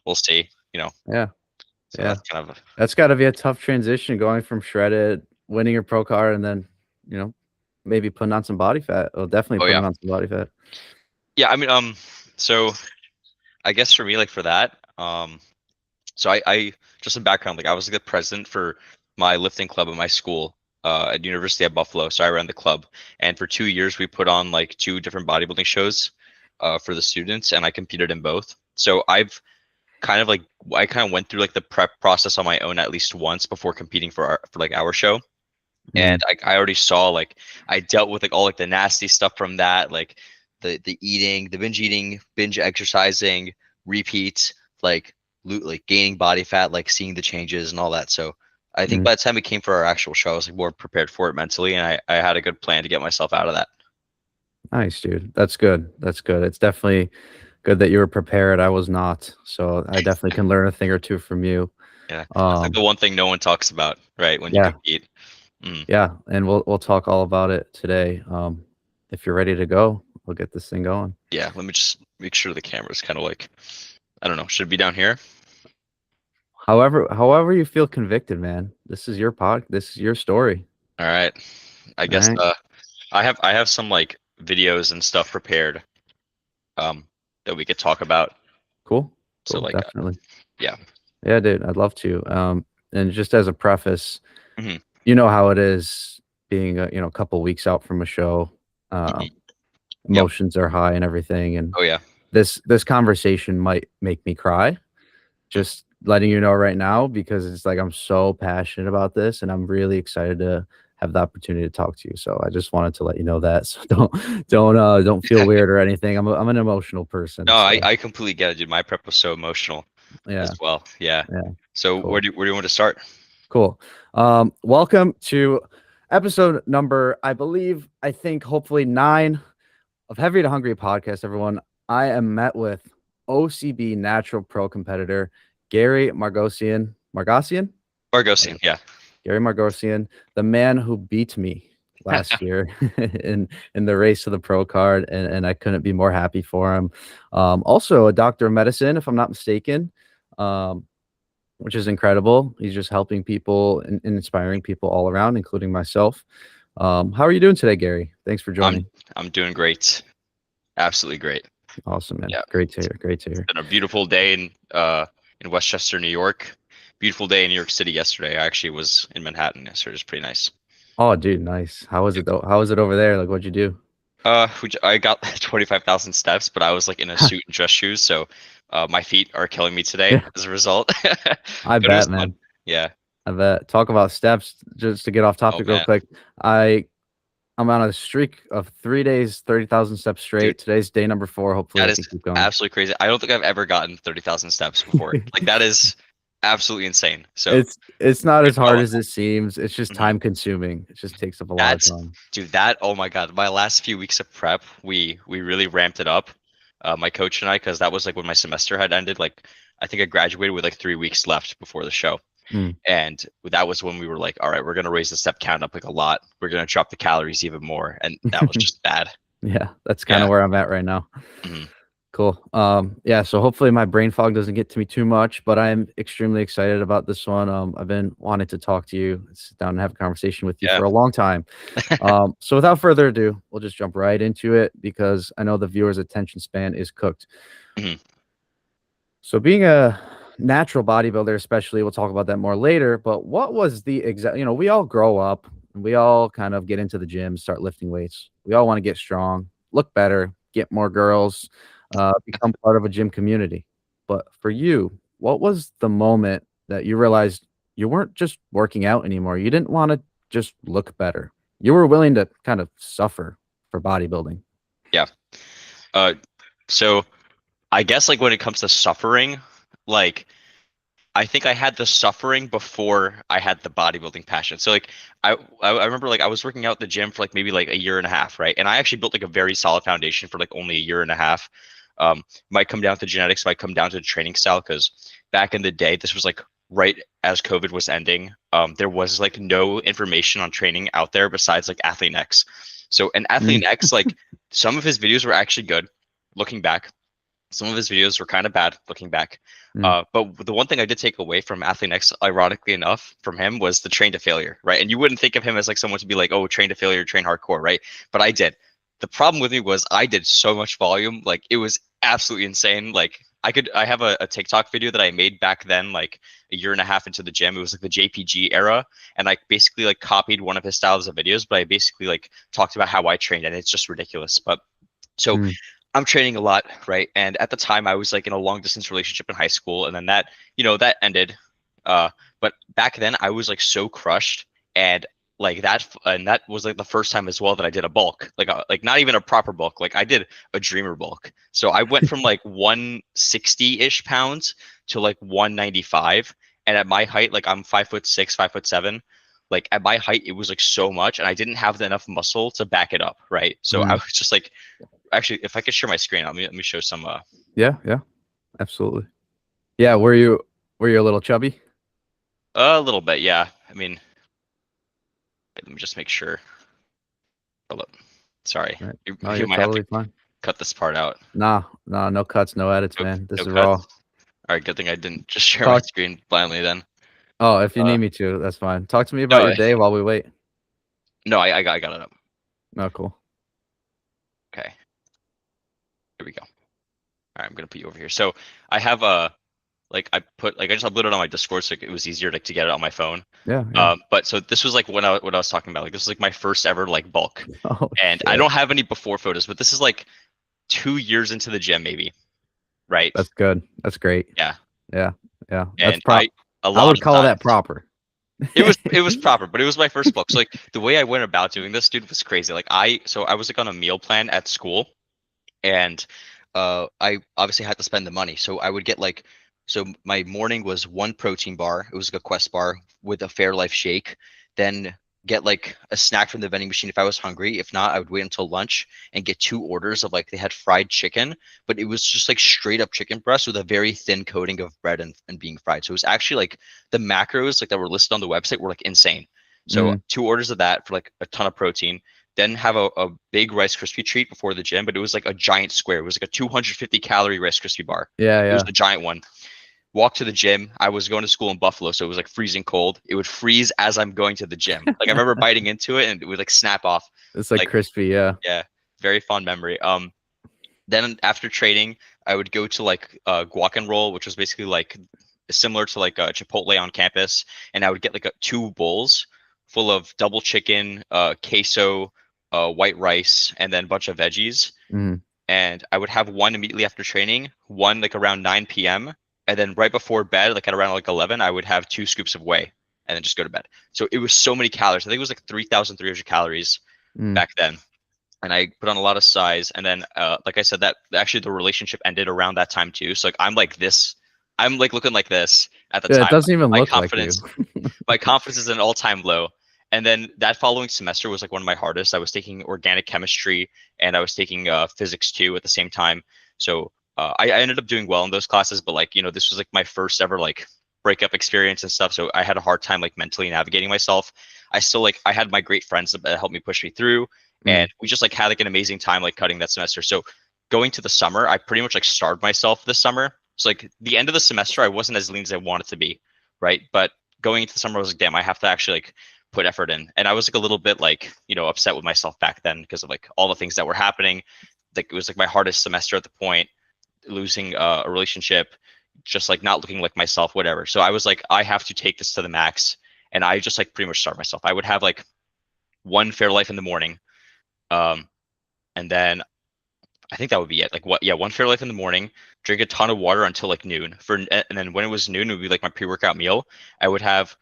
we'll see, you know. Yeah. So Yeah. that's kind of That's got to be a tough transition going from shredded, winning your pro card, and then, you know, maybe putting on some body fat. Well, definitely oh yeah. putting on some body fat. Yeah, I mean, so I guess for me, like for that, so I just some background, like I was like the president for my lifting club at my school, at University of Buffalo. So I ran the club, and for 2 years we put on like two different bodybuilding shows, for the students, and I competed in both. So kind of like I kind of went through like the prep process on my own at least once before competing for like our show. And Mm. I already saw, like, I dealt with like all like the nasty stuff from that, like the eating, the binge eating, binge exercising, repeats, like like gaining body fat, like seeing the changes and all that. So I think Mm. by the time it came for our actual show, I was like more prepared for it mentally, and I had a good plan to get myself out of that. Nice, dude. That's good. That's good. It's definitely good that you were prepared. I was not. So I definitely can learn a thing or two from you. Yeah, that's like Um, the one thing no one talks about, right? When you yeah. compete. Mm. Yeah. And we'll talk all about it today. If you're ready to go, we'll get this thing going. Yeah, let me just make sure the camera's kind of like, I don't know, should it be down here? However you feel convicted, man. This is your this is your story. All right. I All guess right. I have some like videos and stuff prepared, that we could talk about. Cool. So Cool. like, Definitely. yeah. Yeah, dude. I'd love to. And just as a preface, Hmm. you know how it is being a couple weeks out from a show. Hmm. Yep. Emotions are high and everything. And Oh yeah. this conversation might make me cry. Mm. Just letting you know right now because it's like I'm so passionate about this and I'm really excited to have the opportunity to talk to you. So I just wanted to let you know that. So don't feel weird or anything. I'm an emotional person. No, I So I completely get it, dude. My prep was so emotional as yeah, well. Yeah. yeah, So cool. where do you want to start? Cool. Welcome to episode number, I think, hopefully 9 of Heavy to Hungry podcast, everyone. I am met with OCB natural pro competitor Gary Margossian. Margossian? Margossian, yeah. Gary Margossian, the man who beat me last year in the race to the pro card, and I couldn't be more happy for him. Also a doctor of medicine, if I'm not mistaken. Which is incredible. He's just helping people and inspiring people all around, including myself. How are you doing today, Gary? Thanks for I'm joining. I'm doing great. Absolutely great. Awesome, man. Yeah. Great to hear. Great to hear. Been a beautiful day in Westchester, New York. Beautiful day in New York City yesterday. I actually was in Manhattan yesterday. It was pretty nice. Oh, dude, nice. How was it though? How was it over there? Like, what'd you do? I got 25,000 steps, but I was like in a suit and dress shoes, so my feet are killing me today Yeah, as a result. I But it was bet, fun. man. Yeah. I bet. Talk about steps. Just to get off Oh topic real man, quick. I I'm on a streak of 3 days, 30,000 steps dude, straight. Today's day number 4. Hopefully, that I is can keep going. absolutely crazy. I don't think I've ever gotten 30,000 steps before. Like that is absolutely insane. So It's not good as job hard on as it seems. It's just that. Mhm. time consuming. It just takes up a lot of That's time. dude. That oh my god, my last few weeks of prep, we really ramped it up. My coach and I, because that was like when my semester had ended. Like I think I graduated with like 3 weeks left before the show. Mm. And that was when we were like, all right, we're gonna raise the step count up like a lot. We're gonna drop the calories even more, and that was just bad. Yeah, that's kind Yeah. of where I'm at right now. Hmm. Cool. Yeah, so hopefully my brain fog doesn't get to me too much, but I'm extremely excited about this one. I've been wanting to talk to you, sit down and have a conversation with you Yeah. for a long time. So without further ado, we'll just jump right into it because I know the viewer's attention span is cooked. Hmm. So being a natural bodybuilder, especially, we'll talk about that more later, but what was the exact, we all grow up and we all kind of get into the gym, start lifting weights. We all want to get strong, look better, get more girls, become part of a gym community. But for you, what was the moment that you realized you weren't just working out anymore? You didn't want to just look better. You were willing to kind of suffer for bodybuilding. Yeah. Uh, so I guess like when it comes to suffering, like I think I had the suffering before I had the bodybuilding passion. So like I remember like I was working out at the gym for like maybe like a year and a half, right? And I actually built like a very solid foundation for like only a year and a half. Might come down to genetics, might come down to training style, because back in the day, this was like right as COVID was ending. There was like no information on training out there besides like Athlete X. So and Athlete Mm. X, like some of his videos were actually good looking back. Some of his videos were kind of bad looking back. Mm. But the one thing I did take away from Athlete X, ironically enough, from him was the train to failure, right? And you wouldn't think of him as like someone to be like, oh, train to failure, train hardcore, right? But I did. The problem with me was I did so much volume, like it was absolutely insane. Like I have a TikTok video that I made back then, like a year and a half into the gym. It was like the JPG era, and I basically like copied one of his styles of videos, but I basically like talked about how I trained, and it's just ridiculous. But so Mm. I'm training a lot, right? And at the time, I was like in a long distance relationship in high school, and then that, that ended. But back then, I was like so crushed, and that was like the first time as well that I did a bulk, like not even a proper bulk, like I did a dreamer bulk. So I went from like 160-ish pounds to like 195, and at my height, like I'm 5'6", 5'7". Like at my height, it was like so much, and I didn't have enough muscle to back it up, right? So I Mm. was just like, actually, if I could share my screen, let me show some. Yeah, yeah, absolutely. Yeah, were you a little chubby? A little bit, yeah. I mean, let me just make sure. Hold up. Sorry, Right. you, No, you you're might have to totally fine. cut this part out. Nah, nah, no cuts, no edits, No, man. This no is raw. cuts. All right, good thing I didn't just share my Talk. screen blindly then. Oh, if you Uh, need me to, that's fine. Talk to me about no, your day while we wait. no, I got it up. Oh, cool. Okay, here we go. All right, I'm gonna put you over here. So I have I just uploaded it on my Discord so it was easier to get it on my phone. Yeah, yeah. But so this was like what I was talking about. Like this was like my first ever like bulk, Oh and I shit. don't have any before photos, but this is like 2 years into the gym, maybe, right? That's good. That's great. Yeah, Yeah, yeah. That's and I a I lot would of call that times proper. it was proper, but it was my first bulk. So like the way I went about doing this, dude, was crazy. Like I was like on a meal plan at school, and I obviously had to spend the money. So I would get like, so my morning was one protein bar. It was like a Quest bar with a Fairlife shake. Then get like a snack from the vending machine if I was hungry. If not, I would wait until lunch and get two orders of like they had fried chicken, but it was just like straight up chicken breast with a very thin coating of bread and being fried. So it was actually like the macros like that were listed on the website were like insane. So Mm, two orders of that for like a ton of protein, then have a big Rice Krispie treat before the gym, but it was like a giant square. It was like a 250-calorie Rice Krispie bar. yeah, It was yeah. the giant one. Walk to the gym. I was going to school in Buffalo, so it was like freezing cold. It would freeze as I'm going to the gym. Like I remember biting into it and it would like snap off. It's like Like, crispy, yeah. yeah, very fond memory. Then after training, I would go to like guac and roll, which was basically like similar to like a Chipotle on campus, and I would get like two bowls full of double chicken, queso, white rice, and then a bunch of veggies. Mm, And I would have one immediately after training, one like around 9 p.m. And then right before bed, like at around like 11, I would have two scoops of whey and then just go to bed. So it was so many calories. I think it was like 3,300 calories mm. back then. And I put on a lot of size. And then, like I said, that actually the relationship ended around that time too. So like I'm like looking like this at the Yeah, it time. doesn't even My look like you. confidence, my confidence is at an all-time low. And then that following semester was like one of my hardest. I was taking organic chemistry and I was taking physics too at the same time. So I ended up doing well in those classes, but like this was like my first ever like breakup experience and stuff. So I had a hard time like mentally navigating myself. I had my great friends that helped me push me through, Mm, and we just like had like an amazing time like cutting that semester. So going to the summer, I pretty much like starved myself this summer. So like the end of the semester, I wasn't as lean as I wanted to be, right? But going into the summer, I was like, damn, I have to actually like put effort in. And I was like a little bit like, upset with myself back then because of like all the things that were happening. Like it was like my hardest semester at the point, losing a relationship, just like not looking like myself, whatever. So I was like, I have to take this to the max. And I just like pretty much starved myself. I would have like one Fairlife in the morning. Um, and then I think that would be it. Like what? Yeah, one Fairlife in the morning. Drink a ton of water until like noon. And then when it was noon, it would be like my pre-workout meal. I would have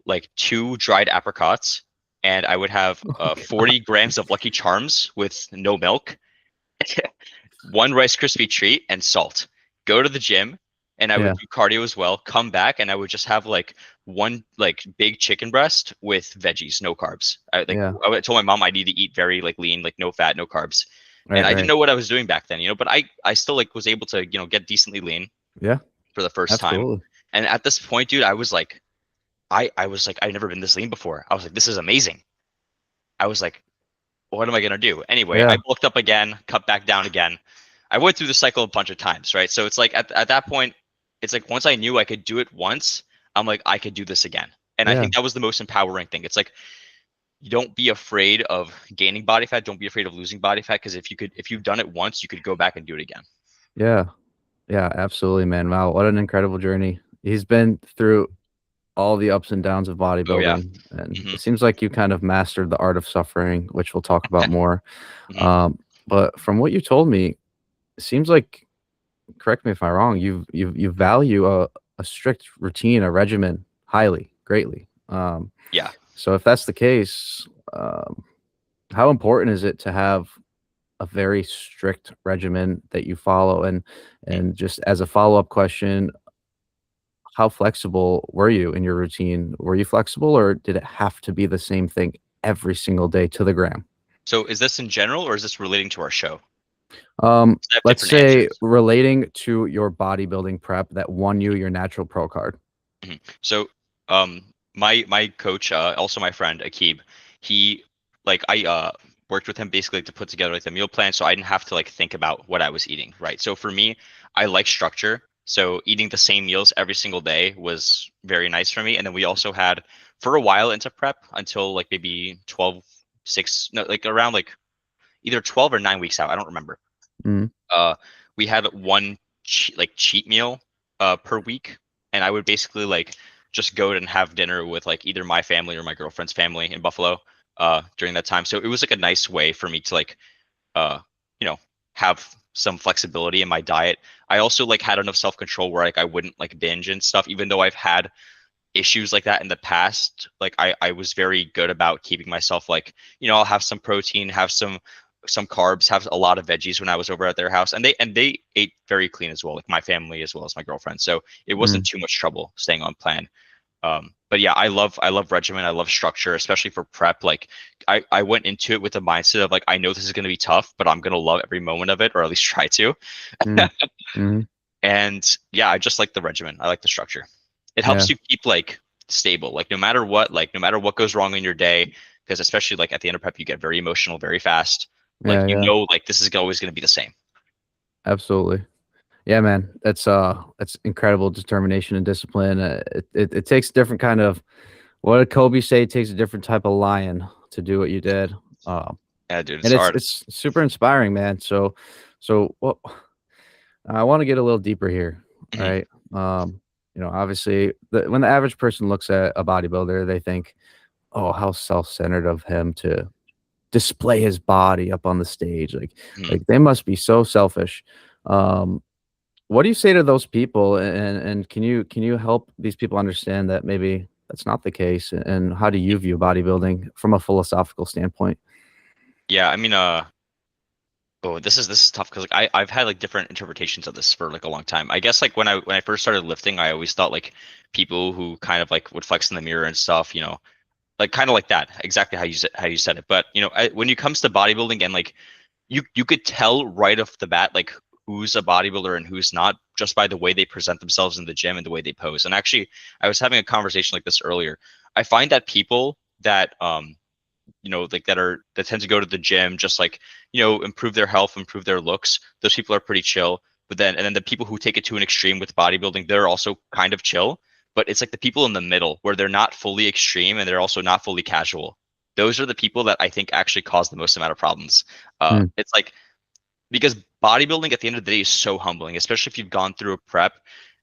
like two dried apricots, and I would have oh my 40 grams of Lucky Charms with no milk, one Rice Krispie treat, and salt. Go to the gym, and I would Yeah, do cardio as well. Come back, and I would just have like one like big chicken breast with veggies, no carbs. yeah. I told my mom I need to eat very like lean, like no fat, no carbs. And Right, I didn't right. know what I was doing back then, but I still like was able to get decently lean Yeah, for the first time. absolutely. And at this point, dude, I was like I've never been this lean before. I was like, this is amazing. I was like, what am I gonna do? Anyway, I Yeah. bulked up again, cut back down again. I went through the cycle a bunch of times, right? So it's like at that point, it's like once I knew I could do it once, I'm like I could do this again. And I Yeah. think that was the most empowering thing. It's like you don't be afraid of gaining body fat, don't be afraid of losing body fat, because if you've done it once, you could go back and do it again. Yeah. Yeah, absolutely, man. Wow, what an incredible journey. He's been through all the ups and downs of Oh yeah. bodybuilding, and Hmm. it seems like you kind of mastered the art of suffering, which we'll talk about more. Hmm. Um, but from what you told me, it seems like, correct me if I'm wrong, you value a strict routine, a regimen highly, greatly. Yeah. So if that's the case, how important is it to have a very strict regimen that you follow? And just as a follow-up question, how flexible were you in your routine? Were you flexible, or did it have to be the same thing every single day to the gram? So is this in general or is this relating to our show? I have Let's different say answers. relating to your bodybuilding prep that won you your natural pro card. Mhm. So, my coach, also my friend Akib, he like I worked with him basically to put together like the meal plan, so I didn't have to like think about what I was eating, right? So for me, I like structure. So eating the same meals every single day was very nice for me. And then we also had for a while into prep until like maybe 12, 6, no, like around like either 12 or 9 weeks out. I don't remember. Mhm, uh we had one cheat meal per week, and I would basically like just go and have dinner with like either my family or my girlfriend's family in Buffalo during that time. So it was like a nice way for me to like uh you know have some flexibility in my diet. I also like had enough self-control where like I wouldn't like binge and stuff, even though I've had issues like that in the past. Like I was very good about keeping myself like, I'll have some protein, have some carbs, have a lot of veggies when I was over at their house. And they ate very clean as well, like my family as well as my girlfriend. So it wasn't mhm, too much trouble staying on plan. But yeah, I love regimen. I love structure, especially for prep. Like I went into it with the mindset of like I know this is gonna be tough, but I'm gonna love every moment of it, or at least try to. mhm, mhm. And yeah, I just like the regimen. I like the structure. It helps Yeah, you keep like stable, like no matter what goes wrong in your day, because especially like at the end of prep, you get very emotional very fast. Like yeah, yeah, like this is always going to be the same. absolutely. Yeah, man, that's incredible determination and discipline. It takes a different kind of, what did Kobe say? It takes a different type of lion to do what you did. Um, Yeah, dude, it's and it's hard. it's super inspiring, man. So what I want to get a little deeper here, Mhm. right? Obviously, when the average person looks at a bodybuilder, they think, "Oh, how self-centered of him to display his body up on the stage. Mhm. Like they must be so selfish." Um, what do you say to those people? And can you help these people understand that maybe that's not the case? And how do you view bodybuilding from a philosophical standpoint? Yeah, I mean, oh, this is tough because like I've had like different interpretations of this for like a long time. I guess like when I first started lifting, I always thought like people who kind of like would flex in the mirror and stuff, like kind of like that, exactly how you said it. But when it comes to bodybuilding and like you could tell right off the bat like who's a bodybuilder and who's not just by the way they present themselves in the gym and the way they pose. And actually, I was having a conversation like this earlier. I find that people that like that tend to go to the gym just like improve their health, improve their looks, those people are pretty chill. But then the people who take it to an extreme with bodybuilding, they're also kind of chill. But it's like the people in the middle where they're not fully extreme and they're also not fully casual. Those are the people that I think actually cause the most amount of problems. Mm, It's like because bodybuilding at the end of the day is so humbling, especially if you've gone through a prep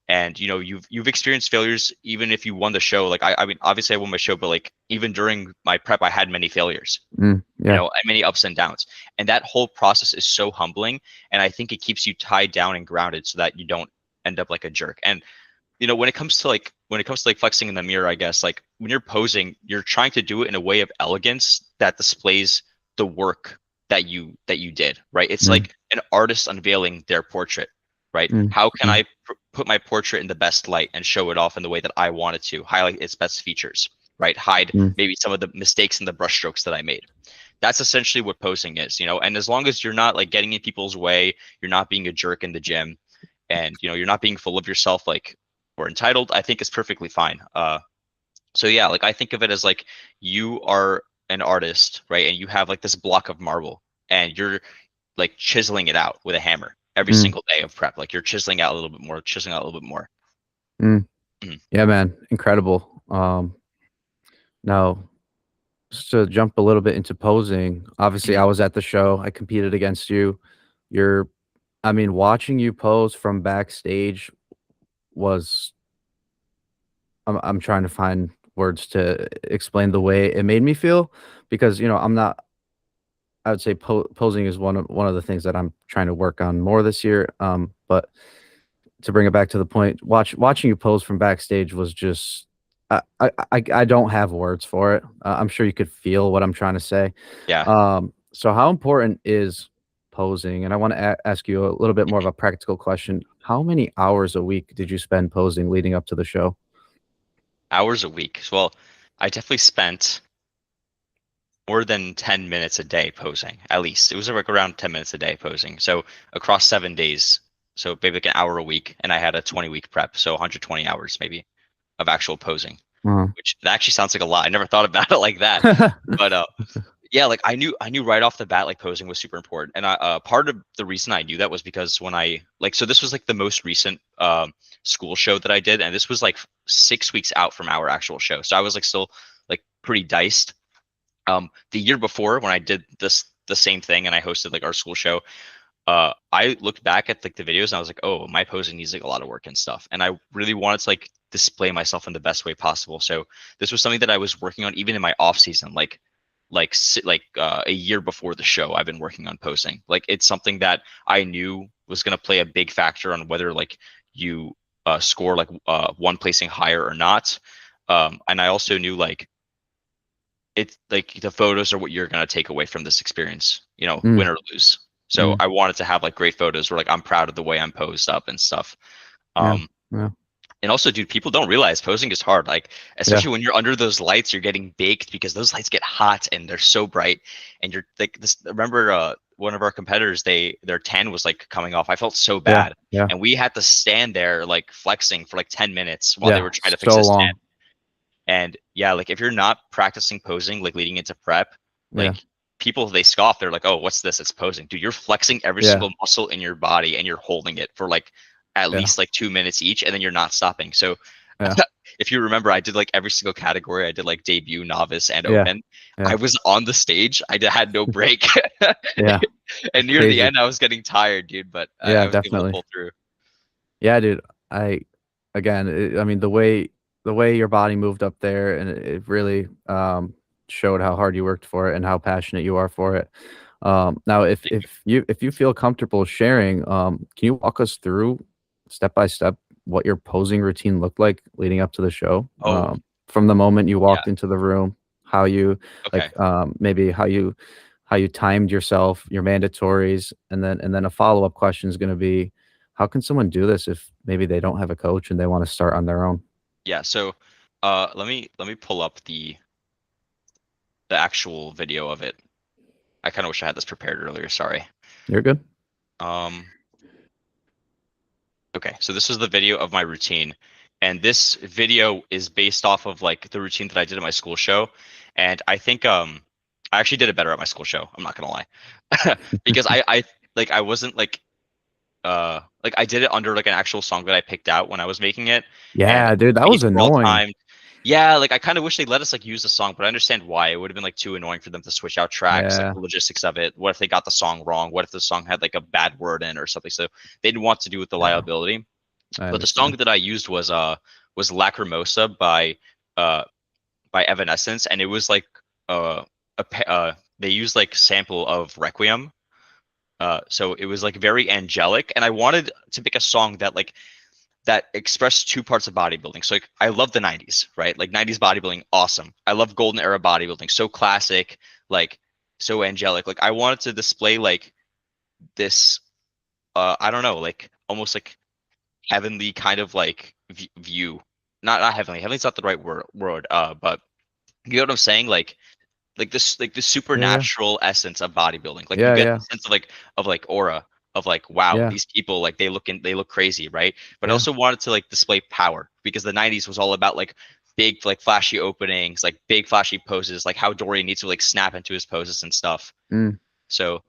and you've experienced failures even if you won the show. Like I mean obviously I won my show, but like even during my prep I had many failures, yeah. many ups and downs. And that whole process is so humbling, and I think it keeps you tied down and grounded so that you don't end up like a jerk. And when it comes to like flexing in the mirror, I guess like when you're posing, you're trying to do it in a way of elegance that displays the work that you did, right? It's Mm, like an artist unveiling their portrait, right? mm, How can mm, I put my portrait in the best light and show it off in the way that I wanted to, highlight its best features, right? Hide mm, maybe some of the mistakes and the brushstrokes that I made. That's essentially what posing is. And as long as you're not like getting in people's way, you're not being a jerk in the gym, and you're not being full of yourself like or entitled, I think is perfectly fine. So yeah, like I think of it as like you are an artist, right? And you have like this block of marble and you're like chiseling it out with a hammer every Mm, single day of prep. Like you're chiseling out a little bit more, chiseling out a little bit more. mm. Mhm. Yeah, man, incredible. Now just to jump a little bit into posing, obviously Mhm. I was at the show. I competed against you. You're I mean, watching you pose from backstage was I'm trying to find words to explain the way it made me feel because, I'm not I would say posing is one of the things that I'm trying to work on more this year. But to bring it back to the point, watching you pose from backstage was just I don't have words for it. I'm sure you could feel what I'm trying to say. Yeah. So how important is posing? And I want to ask you a little bit more of a practical question. How many hours a week did you spend posing leading up to the show? Hours a week. Well, I definitely spent more than 10 minutes a day posing, at least. It was like around 10 minutes a day posing. So across 7 days, so maybe like an hour a week, and I had a 20-week prep, so 120 hours maybe of actual posing, Uh-huh. which that actually sounds like a lot. I never thought about it like that. But yeah, like I knew right off the bat like posing was super important. And I part of the reason I knew that was because when I like so this was like the most recent school show that I did, and this was like 6 weeks out from our actual show. So I was like still like pretty diced. The year before when I did the same thing and I hosted like our school show, I looked back at like the videos and I was like, oh, my posing needs like a lot of work and stuff. And I really wanted to like display myself in the best way possible. So this was something that I was working on even in my off season, a year before the show. I've been working on posing. Like it's something that I knew was going to play a big factor on whether like you score like one placing higher or not. And I also knew like it's like the photos are what you're gonna take away from this experience, win Mm, or lose. So mm, I wanted to have like great photos where like I'm proud of the way I'm posed up and stuff. yeah, Um, yeah, and also, dude, people don't realize posing is hard. Like, yeah, especially when you're under those lights, you're getting baked because those lights get hot and they're so bright. And you're like this. Remember, one of our competitors, their tan was like coming off. I felt so yeah, bad, yeah, and we had to stand there like flexing for like 10 minutes while they yeah. were trying to fix So this tan. long. And yeah, like if you're not practicing posing, like leading into prep, Yeah, like people they scoff, they're like, "Oh, what's this? It's posing." Dude, you're flexing every yeah, single muscle in your body and you're holding it for like at yeah, least like 2 minutes each, and then you're not stopping. So yeah, if you remember, I did like every single category. I did like debut, novice, and yeah, open. I yeah, was on the stage. Had no break, yeah. and near the Crazy. end, I was getting tired, dude. But I Yeah, was able to definitely. pull through. Yeah, dude. I again, I mean, the way your body moved up there, and it really showed how hard you worked for it and how passionate you are for it. Now, if you feel comfortable sharing, can you walk us through step by step what your posing routine looked like leading up to the show? Oh, From the moment you yeah. walked into the room, how you Okay. maybe how you timed yourself, your mandatories, and then a follow-up question is gonna be, how can someone do this if maybe they don't have a coach and they wanna start on their own? Yeah. So, let me pull up the actual video of it. I kind of wish I had this prepared earlier. Sorry. You're good. Um, okay, so this is the video of my routine, and this video is based off of like the routine that I did at my school show, and I think I actually did it better at my school show. I'm not gonna lie, because I wasn't like I did it under like an actual song that I picked out when I was making it, and Yeah, dude, the that was beats were all annoying. timed. Yeah, like I kind of wish they let us like use the song, but I understand why. It would have been like too annoying for them to switch out tracks, like Yeah, the logistics of it. What if they got the song wrong? What if the song had like a bad word in or something? So they didn't want to do with the yeah, liability. I But the song understand. that I used was Lacrimosa uh by Evanescence, and it was like uh they used like sample of Requiem. So it was like very angelic, and I wanted to pick a song that expressed two parts of bodybuilding. So like I love the 90s, right? Like 90s bodybuilding, awesome. I love golden era bodybuilding, so classic, like so angelic. Like I wanted to display like this I don't know, like almost like heavenly kind of like view. Not heavenly. Heavenly's not the right word. But you know what I'm saying? Like this like the Yeah, supernatural essence of bodybuilding. Like you yeah, get yeah, the sense of like aura of like wow, yeah, these people like they look crazy, right? But I yeah, also wanted to like display power because the 90s was all about like big like flashy openings, like big flashy poses, like how Dorian needs to like snap into his poses and stuff. mm, So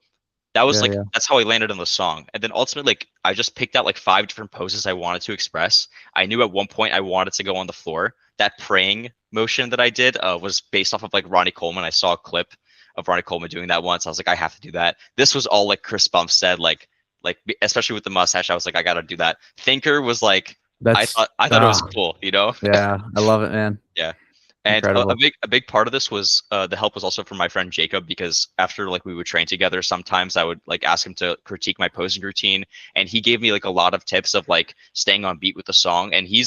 That was Yeah, like yeah. that's how I landed on the song. And then ultimately, like I just picked out like 5 different poses I wanted to express. I knew at one point I wanted to go on the floor. That praying motion that I did was based off of like Ronnie Coleman. I saw a clip of Ronnie Coleman doing that once. I was like, I have to do that. This was all like Chris Bumstead, like especially with the mustache. I was like, I gotta do that. Thinker was like, That's I thought it was cool, you know? yeah, I love it, man. Yeah. And Incredible. a big part of this was the help was also from my friend Jacob because after like we would train together, sometimes I would like ask him to critique my posing routine, and he gave me like a lot of tips of like staying on beat with the song. And he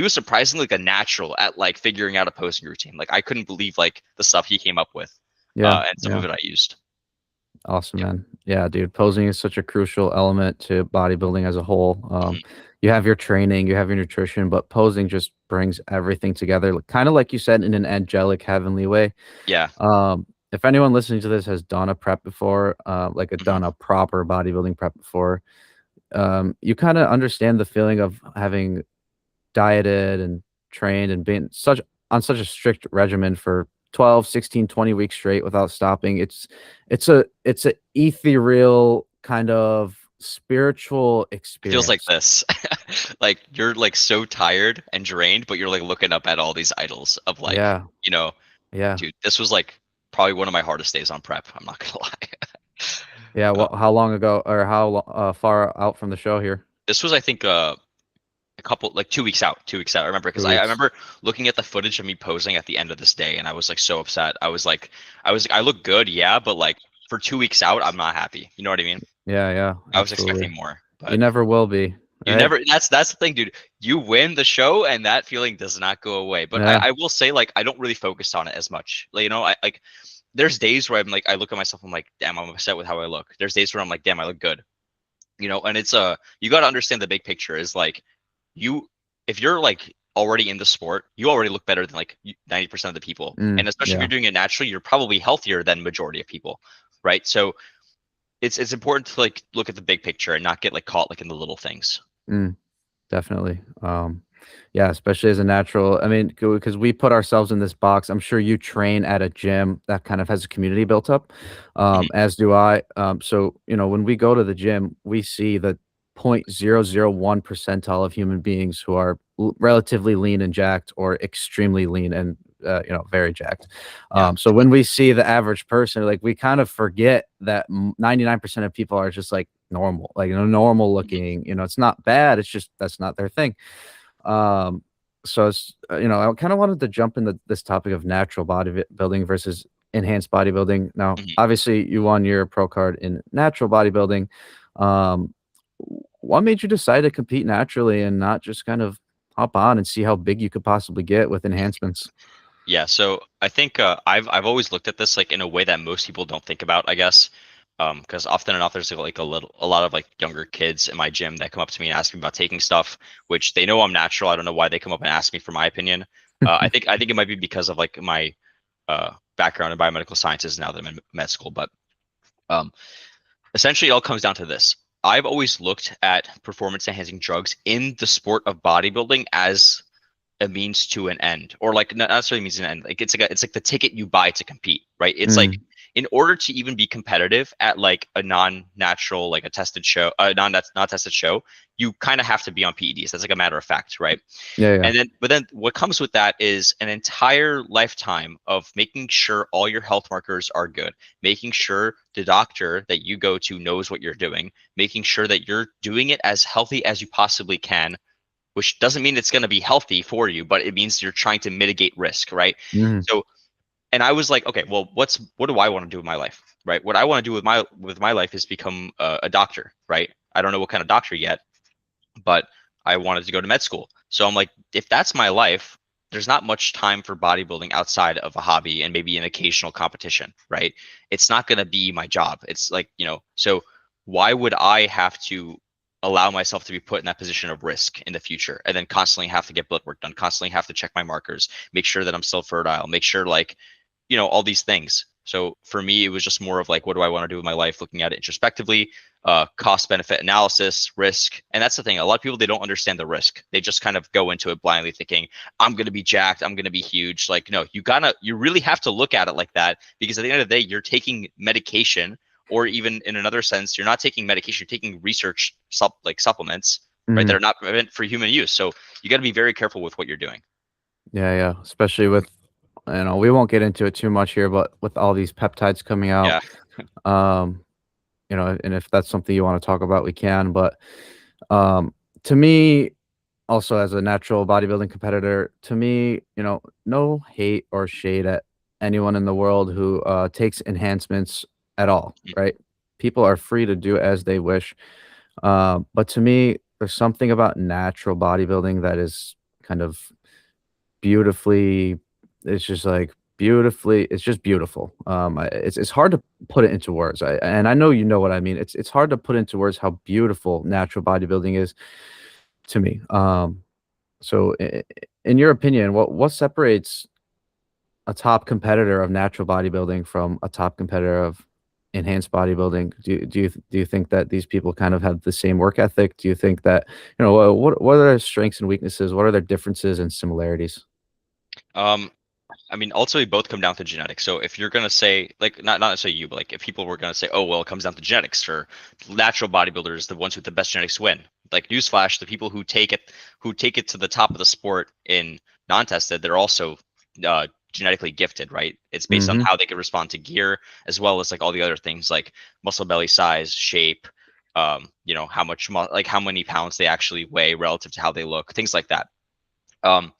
was surprisingly like a natural at like figuring out a posing routine. Like I couldn't believe like the stuff he came up with, Yeah, and some yeah. of it I used. Awesome, Yeah. man. Yeah, dude. Posing is such a crucial element to bodybuilding as a whole. Mhm. You have your training, you have your nutrition, but posing just brings everything together, kind of like you said, in an angelic, heavenly way. Yeah. If anyone listening to this has done a prep before, Mhm. done a proper bodybuilding prep before, you kind of understand the feeling of having dieted and trained and been such on such a strict regimen for 12, 16, 20 weeks straight without stopping. It's a ethereal kind of spiritual It feels like experience. this. Like you're like so tired and drained, but you're like looking up at all these idols of like, Yeah, you know, yeah, dude, this was like probably one of my hardest days on prep. I'm not gonna lie. yeah. Uh, How long ago or far out from the show here? this was, I think, a couple like 2 weeks out. 2 weeks out. I remember Two because I weeks. remember looking at the footage of me posing at the end of this day, and I was like so upset. I was like, I look good, yeah, but like for 2 weeks out, I'm not happy. You know what I mean? Yeah, yeah, I was absolutely. expecting more, You but never will be, you right? never. That's the thing, dude. You win the show, and that feeling does not go away. But Yeah. I will say, like, I don't really focus on it as much. Like, you know, I like there's days where I'm like, I look at myself, I'm like, damn, I'm upset with how I look. There's days where I'm like, damn, I look good. You know, and it's you got to understand the big picture is like you if you're like already in the sport, you already look better than like 90% of the people. And especially if you're Yeah. doing it naturally, you're probably healthier than majority of people, right? So it's important to like look at the big picture and not get like caught like in the little things. Mm. Definitely. Yeah, especially as a natural. I mean, because we put ourselves in this box. I'm sure you train at a gym that kind of has a community built up, Mhm. as do I. So when we go to the gym, we see the 0.001 percentile of human beings who are relatively lean and jacked, or extremely lean and very jacked. Yeah. So when we see the average person, like we kind of forget that 99% of people are just like normal, like normal Mhm. looking. It's not bad. It's just that's not their thing. Um, so I kind of wanted to jump into this topic of natural bodybuilding versus enhanced bodybuilding. Now, Mhm. obviously, you won your pro card in natural bodybuilding. Um, what made you decide to compete naturally and not just kind of hop on and see how big you could possibly get with enhancements? Yeah, so I think I've always looked at this like in a way that most people don't think about, I guess. Because often enough there's like a lot of like younger kids in my gym that come up to me and ask me about taking stuff, which they know I'm natural. I don't know why they come up and ask me for my opinion. I think it might be because of like my background in biomedical sciences now that I'm in med school, but um, essentially it all comes down to this. I've always looked at performance enhancing drugs in the sport of bodybuilding as a means to an end, or like not necessarily means an end. Like it's like the ticket you buy to compete, right? It's like Mm, in order to even be competitive at like a non-natural, like a tested show, not tested show, you kind of have to be on PEDs. That's like a matter of fact, right? yeah, yeah. And then, but then what comes with that is an entire lifetime of making sure all your health markers are good, making sure the doctor that you go to knows what you're doing, making sure that you're doing it as healthy as you possibly can, which doesn't mean it's going to be healthy for you, but it means you're trying to mitigate risk, right? Mm, So, and I was like, okay, well, what do I want to do with my life, right? What I want to do with my life is become a doctor, right? I don't know what kind of doctor yet, but I wanted to go to med school. So I'm like, if that's my life, there's not much time for bodybuilding outside of a hobby and maybe an occasional competition, right? It's not going to be my job. It's like, so why would I have to allow myself to be put in that position of risk in the future and then constantly have to get blood work done, constantly have to check my markers, make sure that I'm still fertile, make sure like all these things. So for me, it was just more of like, what do I want to do with my life? Looking at it introspectively, cost benefit analysis, risk. And that's the thing. A lot of people, they don't understand the risk. They just kind of go into it blindly thinking, I'm going to be jacked. I'm going to be huge. Like, no, you really have to look at it like that because at the end of the day, you're taking medication or even in another sense, you're not taking medication, you're taking research supplements, right, that Mhm. are not meant for human use. So you got to be very careful with what you're doing. Yeah, yeah. Especially with, we won't get into it too much here, but with all these peptides coming out, Yeah. um, and if that's something you want to talk about, we can. But um, to me, also as a natural bodybuilding competitor, to me, no hate or shade at anyone in the world who takes enhancements at all, right? People are free to do as they wish. But to me, there's something about natural bodybuilding that is kind of beautifully, it's just like beautifully, it's just beautiful. It's hard to put it into words. And I know you know what I mean. It's hard to put into words how beautiful natural bodybuilding is to me. So, in your opinion, what separates a top competitor of natural bodybuilding from a top competitor of enhanced bodybuilding? Do you think that these people kind of have the same work ethic? Do you think that, what are their strengths and weaknesses? What are their differences and similarities? Um, I mean, ultimately, both come down to genetics. So if you're gonna say, like, not necessarily you, but like if people were gonna say, oh well, it comes down to genetics, or natural bodybuilders, the ones with the best genetics win. Like newsflash, the people who take it to the top of the sport in non-tested, they're also genetically gifted, right? It's based on Mhm. how they can respond to gear, as well as like all the other things like muscle belly size, shape, how much, like how many pounds they actually weigh relative to how they look, things like that. Um,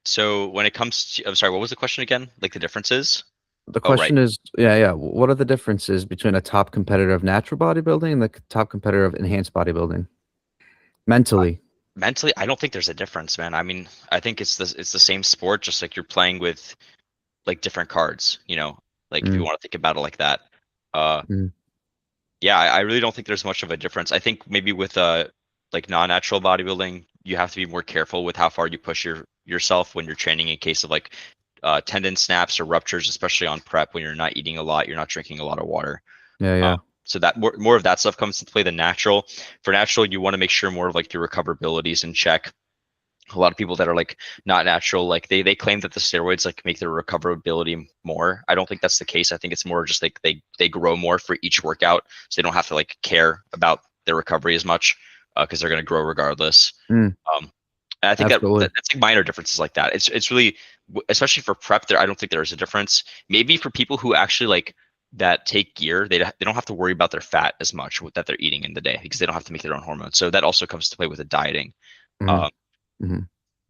so when it comes to, I'm sorry, what was the question again? Like the differences? The Oh, right. question is, yeah, yeah, what are the differences between a top competitor of natural bodybuilding and the top competitor of enhanced bodybuilding mentally? Mentally, I don't think there's a difference, man. I mean, I think it's the same sport, just like you're playing with like different cards, like if you Mm, want to think about it like that. Uh, mm, yeah, I really don't think there's much of a difference. I think maybe with like non-natural bodybuilding, you have to be more careful with how far you push yourself when you're training in case of like tendon snaps or ruptures, especially on prep when you're not eating a lot, you're not drinking a lot of water. yeah, Uh, yeah. so that more of that stuff comes into play than natural. For natural, you want to make sure more of like your recoverability is in check. A lot of people that are like not natural, like they claim that the steroids like make their recoverability more. I don't think that's the case. I think it's more just like they grow more for each workout, so they don't have to like care about their recovery as much because they're going to grow regardless. Mm, Um, and I think absolutely. that's like minor differences like that. It's really, especially for prep. There, I don't think there's a difference. Maybe for people who actually like that take gear, they don't have to worry about their fat as much that they're eating in the day because they don't have to make their own hormones. So that also comes to play with the dieting. Mhm, Um, mhm.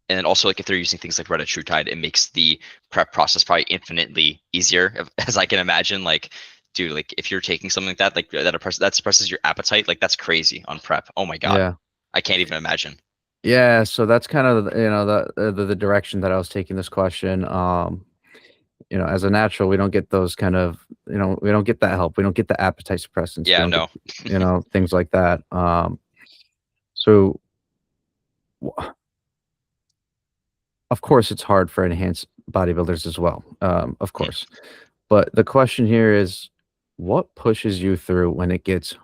and then also like if they're using things like retatrutide, it makes the prep process probably infinitely easier, as I can imagine. Like, dude, like if you're taking something like that, like that suppresses your appetite, like that's crazy on prep. Oh my God, Yeah. I can't even imagine. Yeah, so that's kind of, the direction that I was taking this question. As a natural, we don't get those kind of, we don't get that help. We don't get the appetite suppressants. We Yeah, don't get, no. things like that. So w- of course it's hard for enhanced bodybuilders as well. Of course. But the question here is, what pushes you through when it gets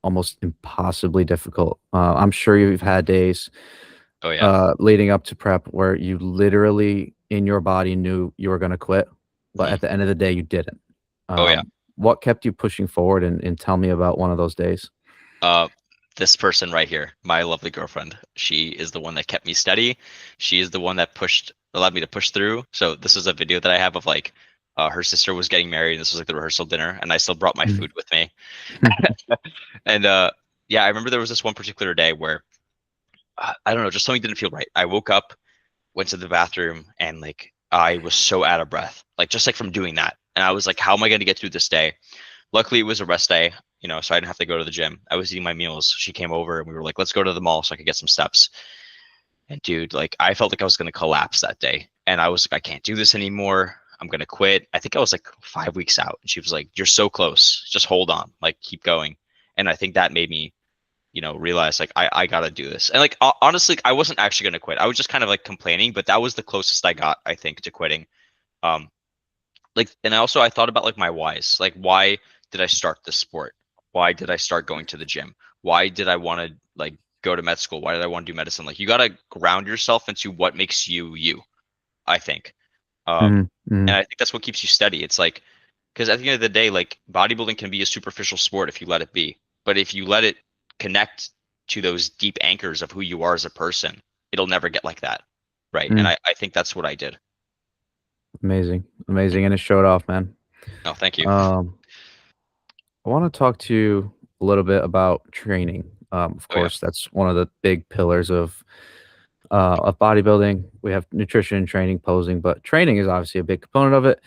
almost impossibly difficult? I'm sure you've had days Oh yeah. leading up to prep where you literally in your body knew you were going to quit, but Mhm. at the end of the day, you didn't. Oh yeah. What kept you pushing forward, and tell me about one of those days? Uh, this person right here, my lovely girlfriend, she is the one that kept me steady. She is the one that allowed me to push through. So this is a video that I have of like, her sister was getting married, and this was like the rehearsal dinner, and I still brought my Mm. food with me. And yeah, I remember there was this one particular day where I don't know, just something didn't feel right. I woke up, went to the bathroom, and like I was so out of breath, like just like from doing that. And I was like, how am I going to get through this day? Luckily, it was a rest day, so I didn't have to go to the gym. I was eating my meals. She came over and we were like, let's go to the mall so I could get some steps. And dude, like I felt like I was going to collapse that day. And I was like, I can't do this anymore. I'm going to quit. I think I was like 5 weeks out. And she was like, you're so close. Just hold on. Like keep going. And I think that made me, realize like I got to do this. And like honestly, I wasn't actually going to quit. I was just kind of like complaining, but that was the closest I got, I think, to quitting. Um, like and I thought about like my whys, like why did I start this sport, why did I start going to the gym, why did I want to like go to med school, why did I want to do medicine? Like you got to ground yourself into what makes you you, I think. um Mhm, and mhm. I think that's what keeps you steady. It's like Because at the end of the day, like bodybuilding can be a superficial sport if you let it be. But if you let it connect to those deep anchors of who you are as a person, it'll never get like that. Right. And Mm, I think that's what I did. amazing, amazing, and it showed off, man. No, thank you. Um, I want to talk to you a little bit about training. Of Oh yeah. course, that's one of the big pillars of bodybuilding. We have nutrition, training, posing, but training is obviously a big component of it.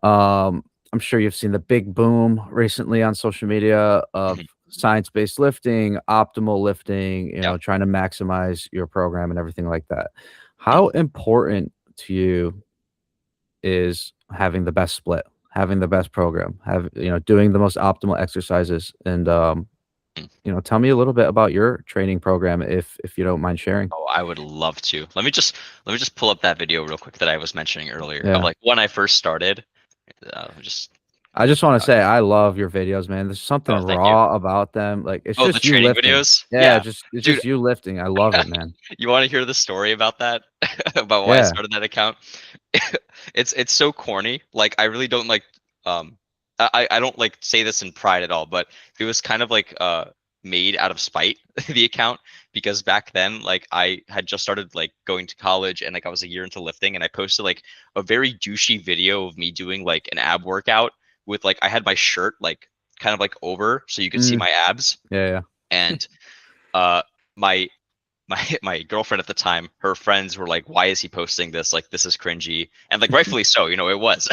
I'm sure you've seen the big boom recently on social media of Mhm. science-based lifting, optimal lifting, Yeah. trying to maximize your program and everything like that. Mm. How important to you is having the best split, having the best program, doing the most optimal exercises? And Mm. tell me a little bit about your training program if you don't mind sharing. Oh, I would love to. Let me just pull up that video real quick that I was mentioning earlier of Yeah. like when I first started. Just I just want to uh, say I love your videos, man. There's something oh, thank you. raw about them. Like it's Oh, the just you training lifting. videos? Yeah, Yeah. just it's Dude, just you lifting. I love it, man. you want to hear the story about that? About why I Yeah. started that account? It's so corny. Like I really don't like I don't like say this in pride at all, but it was kind of like made out of spite, the account, because back then like I had just started like going to college and like I was a year into lifting and I posted like a very douchey video of me doing like an ab workout with like I had my shirt like kind of like over so you could see Mm, my abs yeah, yeah. and uh my my girlfriend at the time, her friends were like, "Why is he posting this? Like, this is cringy," and like rightfully so, it was.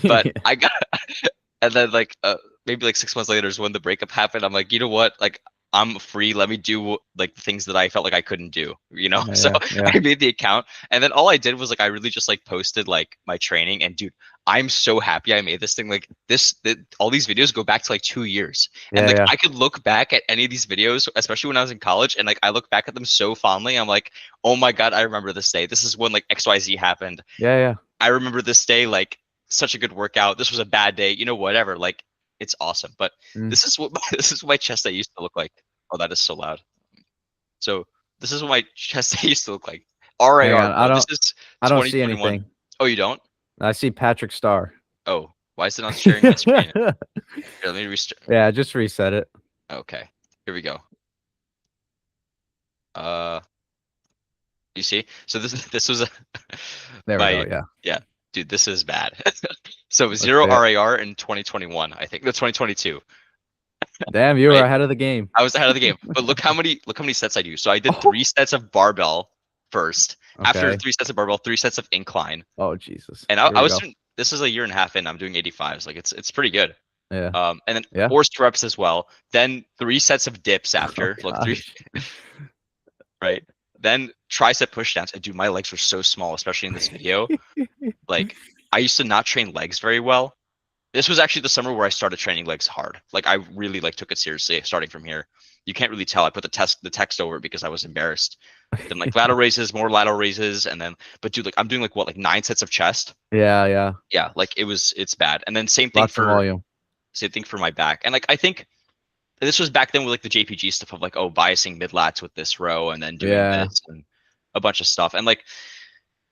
But Yeah. I got, and then like maybe like 6 months later is when the breakup happened. I'm like, you know what? Like, I'm free. Let me do like the things that I felt like I couldn't do. Yeah, So yeah, yeah. I made the account, and then all I did was like I really just like posted like my training. And dude, I'm so happy I made this thing. Like all these videos go back to like 2 years, and Yeah, like yeah. I could look back at any of these videos, especially when I was in college, and like I look back at them so fondly. I'm like, oh my god, I remember this day. This is when like XYZ happened. Yeah, yeah. I remember this day like such a good workout. This was a bad day, whatever. Like it's awesome. But Mm. this is what this is what my chest day used to look like. Oh, that is so loud. So this is what my chest day used to look like. Hang RIR, on. bro. This is I don't see 2021. anything. Oh, you don't? I see Patrick Star. Oh, why is it not sharing my screen? Here, let me restart. Yeah, just reset it. Okay, here we go. Uh, you see? So this was a, There we go. my Yeah. yeah, dude. This is bad. So Let's zero see it. RIR in 2021, I think. No, 2022. Damn, you were Right? ahead of the game. I was ahead of the game. But look how many sets I do. So I did Oh, 3 sets of barbell first. After okay. 3 sets of barbell, 3 sets of incline. Oh, Jesus. And Here I we was go. doing this is a year and a half in. I'm doing 85s. Like it's pretty good. Yeah. And then Yeah. forced reps as well. Then 3 sets of dips Oh after. Look, three, gosh. right? Then tricep pushdowns. And dude, my legs were so small, especially in this video. Like I used to not train legs very well. This was actually the summer where I started training legs hard. Like I really like took it seriously starting from here. You can't really tell. I put the text over it because I was embarrassed. Then like lateral raises, more lateral raises, and then but dude, like I'm doing like what, like 9 sets of chest. Yeah, yeah. Yeah, like it's bad. And then Lots of volume. same thing for my back. And like I think this was back then with like the JPG stuff of like, oh, biasing mid lats with this row and then doing Yeah. this and a bunch of stuff. And like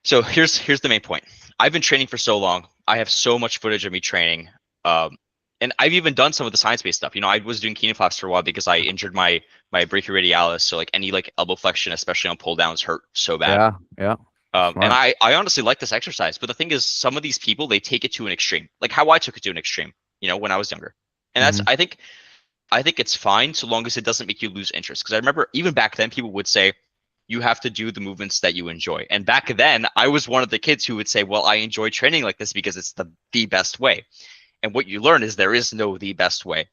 so here's the main point. I've been training for so long. I have so much footage of me training. Um, and I've even done some of the science-based stuff. I was doing kine flaps for a while because I injured my brachioradialis. So like any like elbow flexion, especially on pull downs, hurt so bad. Yeah, yeah. And Smart. I honestly like this exercise. But the thing is, some of these people they take it to an extreme, like how I took it to an extreme. When I was younger. And that's Mhm. I think it's fine so long as it doesn't make you lose interest. Because I remember even back then, people would say, you have to do the movements that you enjoy. And back then, I was one of the kids who would say, well, I enjoy training like this because it's the best way. And what you learn is there is no the best way.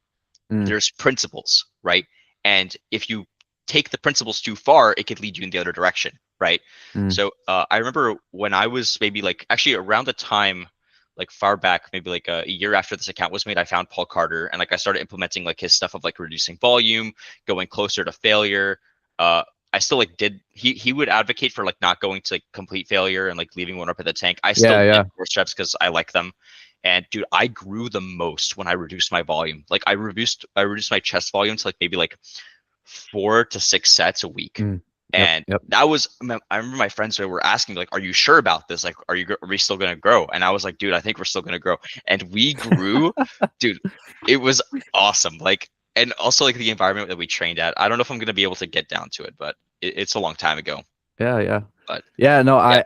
Mm, There's principles, right? And if you take the principles too far, it could lead you in the other direction, right? mm. So I remember when I was maybe like actually around the time like far back, maybe like a year after this account was made, I found Paul Carter and like I started implementing like his stuff of like reducing volume, going closer to failure. Uh, I still like did he would advocate for like not going to like complete failure and like leaving one up at the tank. I Yeah, still did yeah. force reps because I like them. And dude, I grew the most when I reduced my volume. Like I reduced my chest volume to like maybe like 4 to 6 sets a week. Mm. Yep. And Yep. that was, I remember my friends were asking me, like, are you sure about this? Like, are we still going to grow? And I was like, dude, I think we're still going to grow. And we grew, dude, it was awesome. Like, and also like the environment that we trained at. I don't know if I'm going to be able to get down to it, but it's a long time ago. Yeah. Yeah. But Yeah. No, yeah,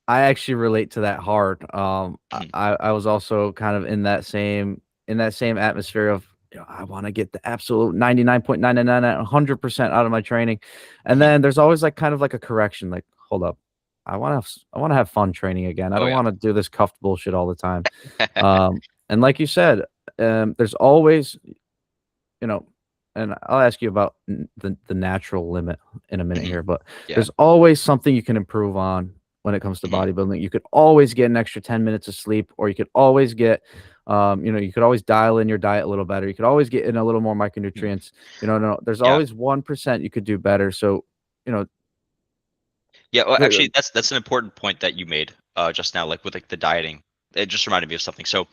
I actually relate to that hard. mhm, I was also kind of in that same atmosphere of, I want to get the absolute 99.999 100% out of my training. And mhm. then there's always like kind of like a correction, like, hold up. I want to have fun training again. I Oh don't yeah. want to do this cuffed bullshit all the time. And like you said, there's always, you know, and I'll ask you about the natural limit in a minute Mhm. here, but Yeah. there's always something you can improve on when it comes to Mhm. bodybuilding. You could always get an extra 10 minutes of sleep, or you could always get, you could always dial in your diet a little better. You could always get in a little more Mhm. micronutrients. No, there's Yeah. always 1% you could do better. So, you know, Yeah, well, the, actually, that's an important point that you made just now, like with like the dieting. It just reminded me of something. So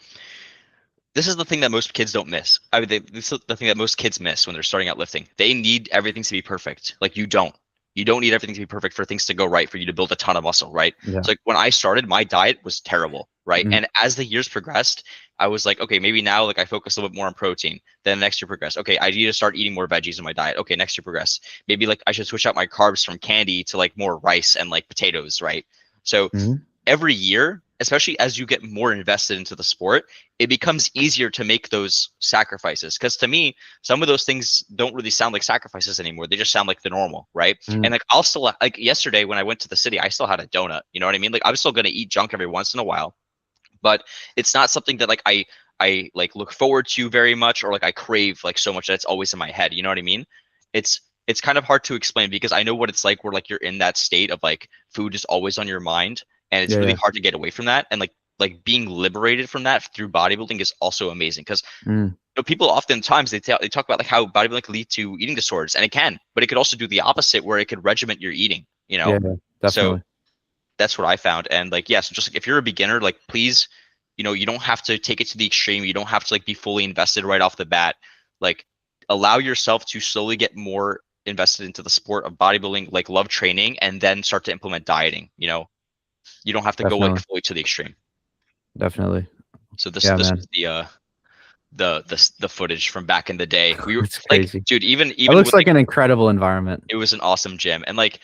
this is the thing that most kids don't miss. I mean, this is the thing that most kids miss when they're starting out lifting. They need everything to be perfect. Like you don't. You don't need everything to be perfect for things to go right for you to build a ton of muscle, right? yeah. So like when I started, my diet was terrible, right? Mhm. And as the years progressed, I was like, okay, maybe now like I focus a little bit more on protein. Then next year progress. Okay, I need to start eating more veggies in my diet. Okay, next year progress. Maybe like I should switch out my carbs from candy to like more rice and like potatoes, right? So Mhm. every year, especially as you get more invested into the sport, it becomes easier to make those sacrifices. Because to me, some of those things don't really sound like sacrifices anymore. They just sound like the normal, right? Mhm. And like I'll still like yesterday when I went to the city, I still had a donut. You know what I mean? Like I'm still gonna eat junk every once in a while, but it's not something that like I like look forward to very much or like I crave like so much that it's always in my head. You know what I mean? It's kind of hard to explain because I know what it's like where like you're in that state of like food is always on your mind and it's Yeah, really yeah. hard to get away from that. And like being liberated from that through bodybuilding is also amazing because Mhm. people oftentimes they talk about like how bodybuilding can lead to eating disorders and it can, but it could also do the opposite where it could regiment your eating, you Yeah, know? yeah, So definitely. that's what I found. And like, yes, just like if you're a beginner, like please, you don't have to take it to the extreme. You don't have to like be fully invested right off the bat. Like allow yourself to slowly get more invested into the sport of bodybuilding, like love training, and then start to implement dieting. You don't have to go like Definitely. fully to the extreme. Definitely. So this Yeah, this man. was the footage from back in the day. We were It's like, crazy. dude, even It even looks with like like an incredible environment. it was an awesome gym. And like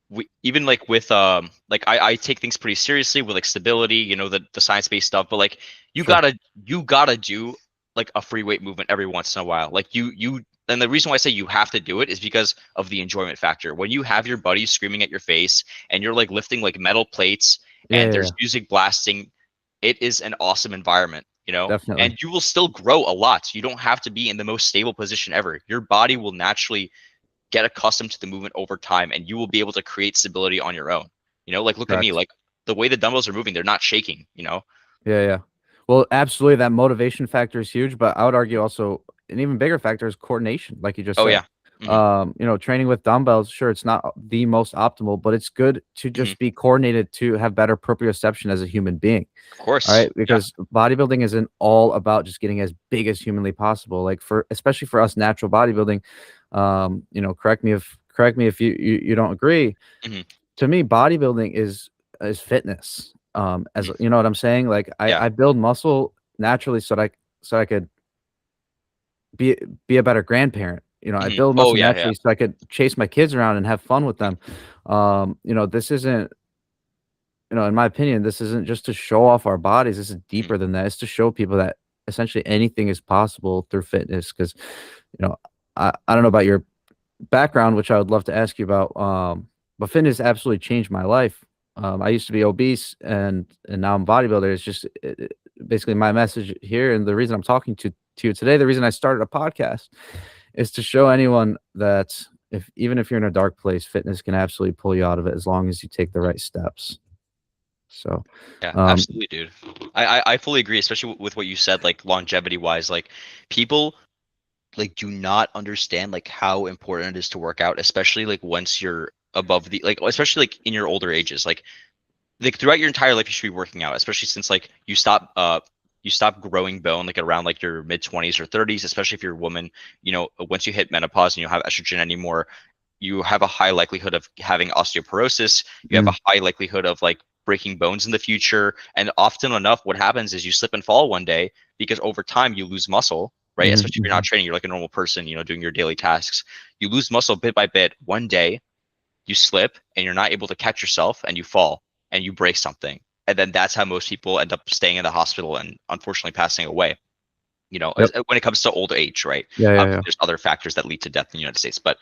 we even like with like I take things pretty seriously with like stability, the science-based stuff, but like you Sure. gotta you gotta do like a free weight movement every once in a while. Like you and the reason why I say you have to do it is because of the enjoyment factor. When you have your buddies screaming at your face and you're like lifting like metal plates Yeah, and yeah, there's yeah. music blasting, it is an awesome environment. Definitely. And you will still grow a lot. You don't have to be in the most stable position ever. Your body will naturally get accustomed to the movement over time and you will be able to create stability on your own. Like look at me, Correct. like the way the dumbbells are moving, they're not shaking. Yeah, yeah. Well, absolutely, that motivation factor is huge, but I would argue also an even bigger factor is coordination, like you just Oh said. yeah. Hmm. Training with dumbbells, sure, it's not the most optimal, but it's good to Hmm. just be coordinated to have better proprioception as a human being. Of All right, course. Yeah. because bodybuilding isn't all about just getting as big as humanly possible. Like especially for us natural bodybuilding, correct me if you don't agree. Hmm. To me, bodybuilding is fitness. As Hmm. you know what I'm saying? Like Yeah. I build muscle naturally so I could be be a better grandparent. I Hmm. build Oh muscle yeah. Yeah. naturally so I could chase my kids around and have fun with them. This isn't, in my opinion, this isn't just to show off our bodies. This is Hmm. deeper than that. It's to show people that essentially anything is possible through fitness. Because, you know, I don't know about your background, which I would love to ask you about. But fitness absolutely changed my life. I used to be obese, and now I'm a bodybuilder. It's just basically my message here, and the reason I'm talking to you today, the reason I started a podcast, is to show anyone that if even if you're in a dark place, fitness can absolutely pull you out of it as long as you take the right steps. So, Yeah, um, absolutely, dude. I fully agree, especially with what you said, like longevity wise. Like people like do not understand like how important it is to work out, especially like once you're above the like especially like in your older ages. Like throughout your entire life you should be working out, especially since like you stop growing bone like around like your mid 20s or 30s, especially if you're a woman. Once you hit menopause and you don't have estrogen anymore, you have a high likelihood of having osteoporosis. You have a Mm, high likelihood of like breaking bones in the future. And often enough, what happens is you slip and fall one day because over time you lose muscle, right? mhm, Especially if you're not mhm. training, you're like a normal person, doing your daily tasks. You lose muscle bit by bit. One day you slip and you're not able to catch yourself and you fall and you break something. And then that's how most people end up staying in the hospital and unfortunately passing away. Yep. When it comes to old age, right? Yeah, yeah, Obviously, yeah. there's other factors that lead to death in the United States, but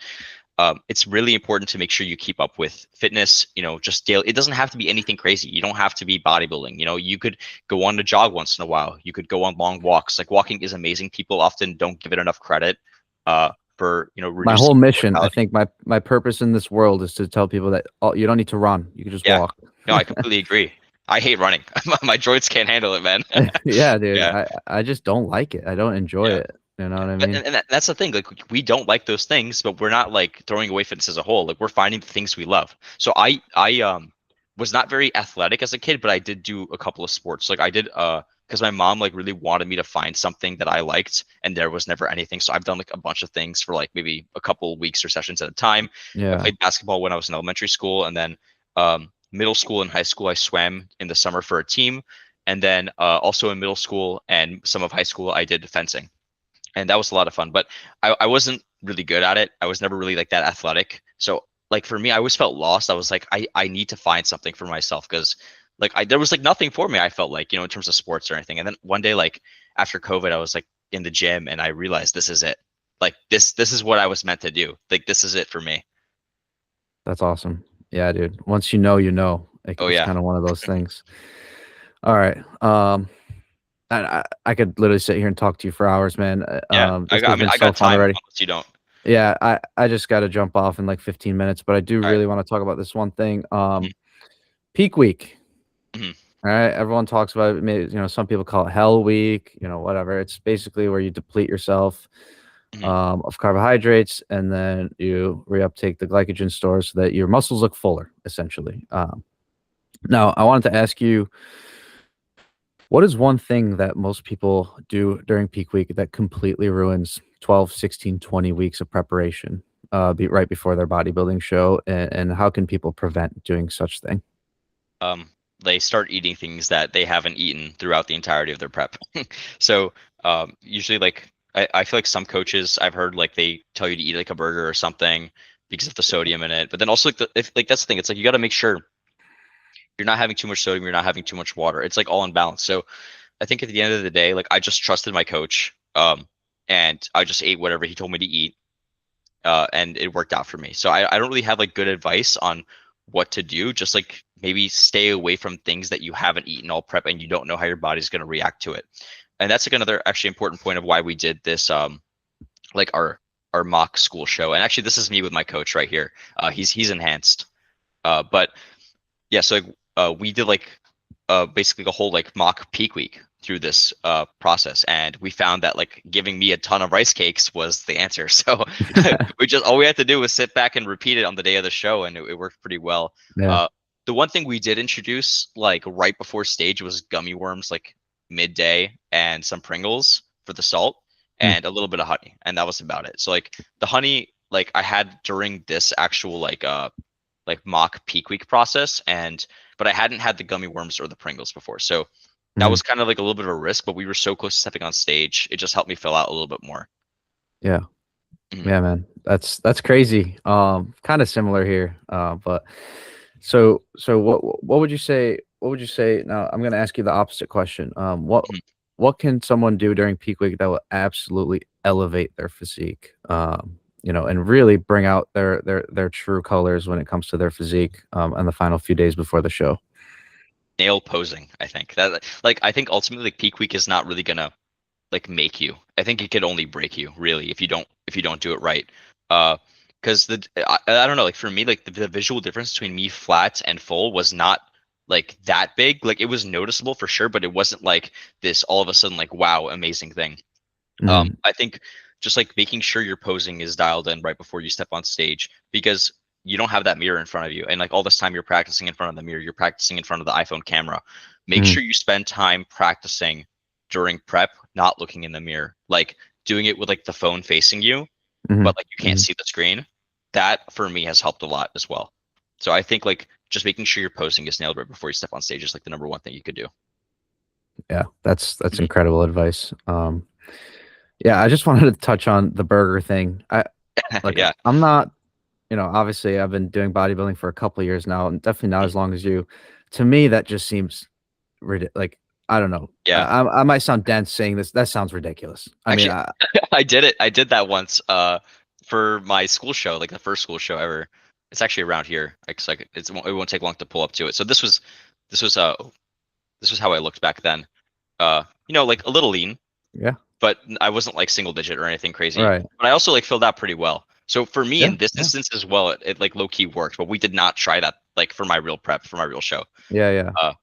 it's really important to make sure you keep up with fitness. Just daily. It doesn't have to be anything crazy. You don't have to be bodybuilding. You could go on a jog once in a while. You could go on long walks. Like walking is amazing. People often don't give it enough credit for My reducing whole mission, I mortality. think my purpose in this world is to tell people that you don't need to run. You can just Yeah, walk. no, I completely agree. I hate running. My joints can't handle it, man. Yeah, dude. Yeah. I just don't like it. I don't enjoy Yeah. it. You know Yeah. what I But mean? that's the thing. Like we don't like those things, but we're not like throwing away fitness as a whole. Like we're finding the things we love. So I was not very athletic as a kid, but I did do a couple of sports. Like I did because my mom like really wanted me to find something that I liked, and there was never anything. So I've done like a bunch of things for like maybe a couple weeks or sessions at a time. I Yeah. played basketball when I was in elementary school, and then middle school and high school I swam in the summer for a team, and then also in middle school and some of high school I did fencing, and that was a lot of fun. But I wasn't really good at it. I was never really like that athletic. So like for me, I always felt lost. I was like, I need to find something for myself because like there was like nothing for me. I felt like in terms of sports or anything. And then one day, like after COVID, I was like in the gym and I realized this is it. Like this is what I was meant to do. Like this is it for me. That's awesome. Yeah, dude. Once you know, you know. Like, Oh it's yeah. kind of one of those things. All right. I could literally sit here and talk to you for hours, man. Yeah. This has been I so got fun time already. unless you don't. Yeah, I just got to jump off in like 15 minutes, but I do All right. really want to talk about this one thing. Peak week. Mhm. All right, everyone talks about it. Some people call it hell week. Whatever. It's basically where you deplete yourself Mhm. of carbohydrates, and then you reuptake the glycogen stores so that your muscles look fuller, essentially. Now, I wanted to ask you, what is one thing that most people do during peak week that completely ruins 12, 16, 20 weeks of preparation right before their bodybuilding show? And how can people prevent doing such thing? um, they start eating things that they haven't eaten throughout the entirety of their prep. So usually, like I feel like some coaches I've heard like they tell you to eat like a burger or something because of the sodium in it. But then also if that's the thing, it's like you got to make sure you're not having too much sodium, you're not having too much water. It's like all in balance. So I think at the end of the day, like I just trusted my coach, and I just ate whatever he told me to eat, and it worked out for me. So I don't really have like good advice on what to do. Just like maybe stay away from things that you haven't eaten all prep and you don't know how your body's going to react to it. And that's like another actually important point of why we did this, like our mock school show. And actually, this is me with my coach right here. He's enhanced. But yeah, so we did like basically a whole like mock peak week through this process, and we found that like giving me a ton of rice cakes was the answer. So we just all we had to do was sit back and repeat it on the day of the show, and it worked pretty well. Yeah. uh, the one thing we did introduce like right before stage was gummy worms like midday and some Pringles for the salt Mm, and a little bit of honey, and that was about it. So like the honey like I had during this actual like mock peak week process, and but I hadn't had the gummy worms or the Pringles before. So that mhm. was kind of like a little bit of a risk, but we were so close to stepping on stage. It just helped me fill out a little bit more. Yeah. Mhm. Yeah, man. That's crazy. Kind of similar here. But so what would you say? What would you say? Now I'm gonna ask you the opposite question. Mhm. What can someone do during peak week that will absolutely elevate their physique? And really bring out their true colors when it comes to their physique in the final few days before the show. Nail posing, I think that like I think ultimately like peak week is not really gonna like make you. I think it could only break you really if you don't do it right. Uh, because I don't know, like for me, like the visual difference between me flat and full was not like that big. Like it was noticeable for sure, but it wasn't like this all of a sudden like wow amazing thing. Mhm, I think just like making sure your posing is dialed in right before you step on stage because you don't have that mirror in front of you. And like all this time you're practicing in front of the mirror, you're practicing in front of the iPhone camera. Make mhm, sure you spend time practicing during prep, not looking in the mirror, like doing it with like the phone facing you, mhm, but like you can't mhm. see the screen. that for me has helped a lot as well. So I think like just making sure your posing is nailed right before you step on stage is like the number one thing you could do. Yeah, that's Mhm. incredible advice. Yeah, I just wanted to touch on the burger thing. Like Yeah. I'm not, obviously I've been doing bodybuilding for a couple of years now, and definitely not Mhm. as long as you. To me, that just seems like I don't know. Yeah. I might sound dense saying this. That sounds ridiculous. I mean, Actually, I did it. I did that once for my school show, like the first school show ever. It's actually around here. Like it won't take long to pull up to it. So this was this was how I looked back then. Like a little lean, yeah, but I wasn't like single digit or anything crazy. right, But I also like filled out pretty well. So for me yeah, in this yeah, instance as well, it like low key worked. But we did not try that like for my real prep for my real show. yeah, yeah. Uh,